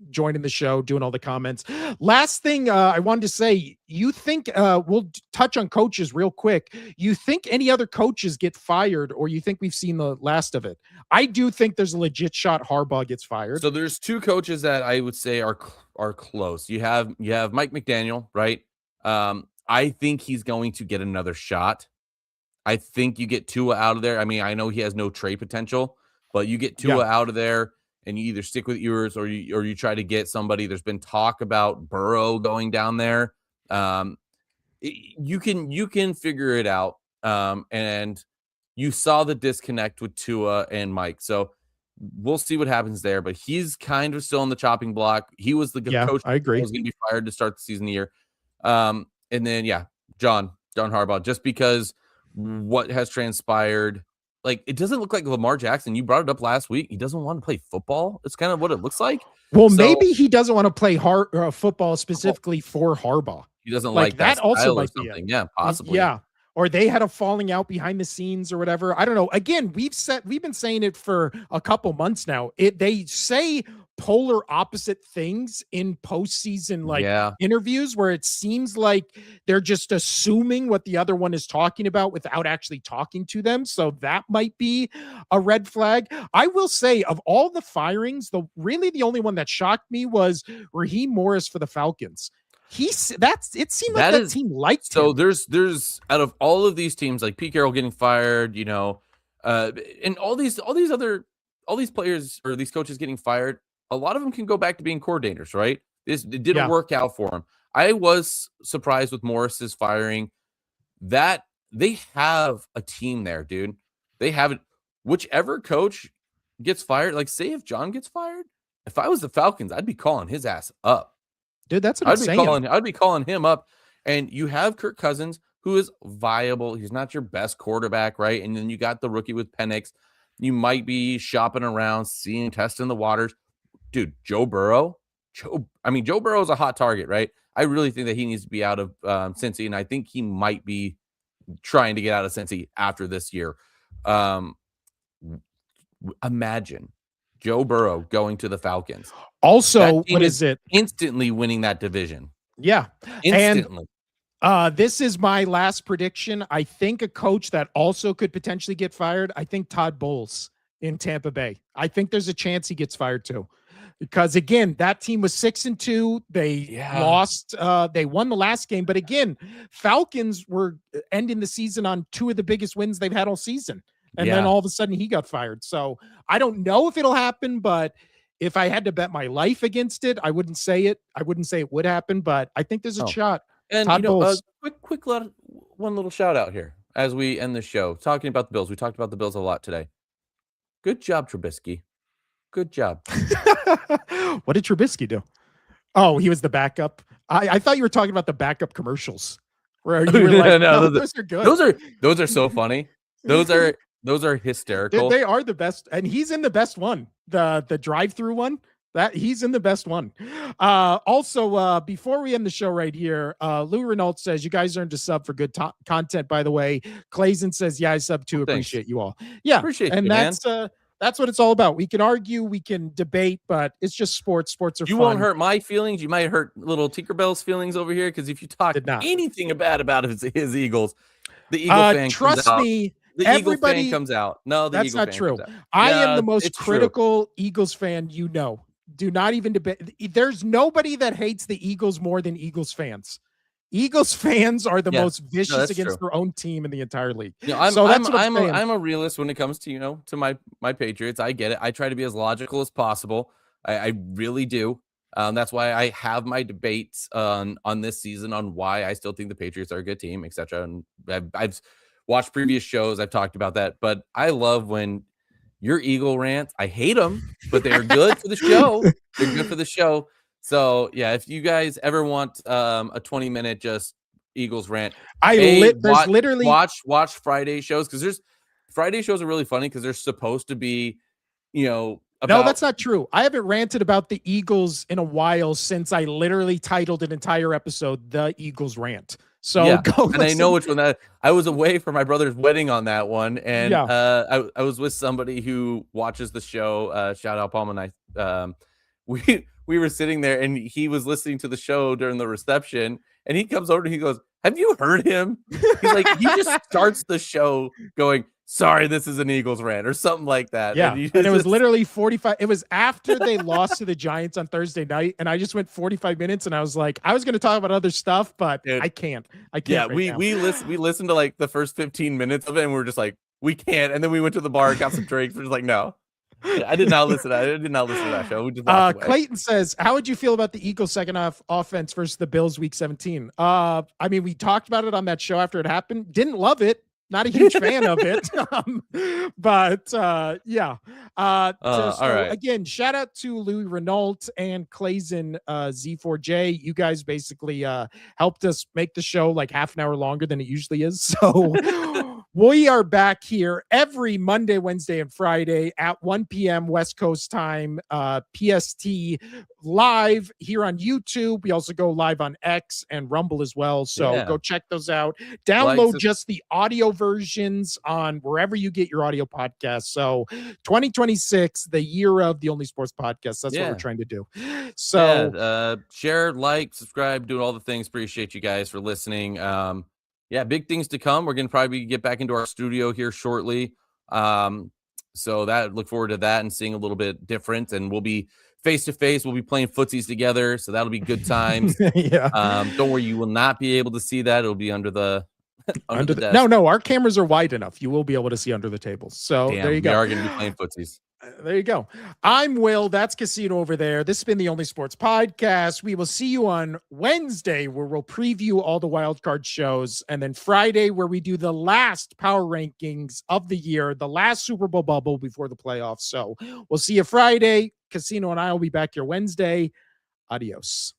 joining the show, doing all the comments. Last thing I wanted to say, you think we'll touch on coaches real quick. You think any other coaches get fired, or you think we've seen the last of it? I do think there's a legit shot Harbaugh gets fired. So there's two coaches that I would say are close. You have Mike McDaniel, right? I think he's going to get another shot. I think you get Tua out of there. I mean, I know he has no trade potential, but you get Tua out of there, and you either stick with yours or you try to get somebody. There's been talk about Burrow going down there. You can figure it out. And you saw the disconnect with Tua and Mike. So we'll see what happens there. But he's kind of still on the chopping block. He was the coach. I agree. He was going to be fired to start the season year. And then John Harbaugh, just because what has transpired. Like, it doesn't look like Lamar Jackson. You brought it up last week. He doesn't want to play football. It's kind of what it looks like. Well, maybe he doesn't want to play football specifically for Harbaugh. He doesn't like that also might be something. Yeah, possibly. Yeah. Or they had a falling out behind the scenes or whatever. I don't know. Again, we've been saying it for a couple months now. They say polar opposite things in postseason interviews, where it seems like they're just assuming what the other one is talking about without actually talking to them. So that might be a red flag. I will say, of all the firings, the only one that shocked me was Raheem Morris for the Falcons. It seemed like that team liked him. So there's out of all of these teams, like Pete Carroll getting fired, and all these players or these coaches getting fired, a lot of them can go back to being coordinators, right? It didn't work out for them. I was surprised with Morris's firing. That they have a team there, dude. They have it. Whichever coach gets fired, like say if John gets fired, if I was the Falcons, I'd be calling his ass up. Dude, that's what I'm saying. I'd be calling him up. And you have Kirk Cousins, who is viable. He's not your best quarterback, right? And then you got the rookie with Penix. You might be shopping around, testing the waters. Dude, Joe Burrow. Joe Burrow is a hot target, right? I really think that he needs to be out of Cincy, and I think he might be trying to get out of Cincy after this year. Imagine Joe Burrow going to the Falcons. Also, what is it? Instantly winning that division. Yeah. Instantly. This is my last prediction. I think a coach that also could potentially get fired. I think Todd Bowles in Tampa Bay. I think there's a chance he gets fired too. Because again, that team was 6-2. They lost. They won the last game, but again, Falcons were ending the season on two of the biggest wins they've had all season, and then all of a sudden he got fired. So I don't know if it'll happen, but if I had to bet my life against it, I wouldn't say it. I wouldn't say it would happen, but I think there's a shot. And Todd quick one little shout out here as we end the show talking about the Bills. We talked about the Bills a lot today. Good job, Trubisky. Good job. What did Trubisky do? Oh, he was the backup. I thought you were talking about the backup commercials where you were like, no, those are good. Those are so funny. Those are hysterical. They are the best, and he's in the best one. The drive-through one. That he's in the best one. Also, before we end the show right here, Lou Renault says, you guys earned a sub for good content, by the way. Clayson says, yeah, I sub too. Appreciate you all. Yeah. Appreciate and you, that's what it's all about. We can argue, we can debate, but it's just sports. Sports are fun. You won't hurt my feelings. You might hurt little Tinkerbell's feelings over here. Because if you talk anything bad about his Eagles, the Eagle fan trust me. The Eagle fan comes out. No, that's Eagle not fan true. Comes out. I am the most critical Eagles fan you know. Do not even debate. There's nobody that hates the Eagles more than Eagles fans. Eagles fans are the most vicious against their own team in the entire league. I'm a realist when it comes to, to my Patriots. I get it. I try to be as logical as possible. I really do. That's why I have my debates on this season on why I still think the Patriots are a good team, etc. And I've watched previous shows. I've talked about that, but I love when your Eagle rants. I hate them, but they're good for the show. They're good for the show. So yeah, if you guys ever want a 20-minute just Eagles rant, watch Friday shows, because Friday shows are really funny because they're supposed to be, no, that's not true. I haven't ranted about the Eagles in a while since I literally titled an entire episode "The Eagles Rant." So and I know which one I was away for my brother's wedding on that one, and I was with somebody who watches the show. Shout out Palm and I. We were sitting there, and he was listening to the show during the reception, and he comes over and he goes, "Have you heard him?" He's like, he just starts the show going, "Sorry, this is an Eagles rant," or something like that. Yeah, and it was literally 45. It was after they lost to the Giants on Thursday night, and I just went 45 minutes, and I was like, I was going to talk about other stuff, but I can't. Yeah, we listened to like the first 15 minutes of it, and we were just like, we can't. And then we went to the bar, got some drinks. We're just like, no. I did not listen to that show. We just Clayton says, how would you feel about the Eagles second half offense versus the Bills week 17? I mean, we talked about it on that show after it happened. Didn't love it. Not a huge fan of it. But yeah. Again, shout out to Louis Renault and Clayson Z4J. You guys basically helped us make the show like half an hour longer than it usually is. So we are back here every Monday, Wednesday, and Friday at 1 p.m. West Coast time, PST, live here on YouTube. We also go live on X and Rumble as well. So go check those out. Download just the audio versions on wherever you get your audio podcasts. So 2026, the year of the Only Sports Podcast. That's what we're trying to do. So share, like, subscribe, do all the things. Appreciate you guys for listening. Big things to come. We're going to probably get back into our studio here shortly. So look forward to that and seeing a little bit different, and we'll be face-to-face. We'll be playing footsies together. So that'll be good times. Don't worry. You will not be able to see that. It'll be under the desk. No, our cameras are wide enough. You will be able to see under the tables. So there you go. We are going to be playing footsies. There you go. I'm Will. That's Casino over there. This has been the Only Sports Podcast. We will see you on Wednesday, where we'll preview all the wild card shows, and then Friday, where we do the last power rankings of the year, the last Super Bowl bubble before the playoffs. So we'll see you Friday. Casino and I will be back here Wednesday. Adios.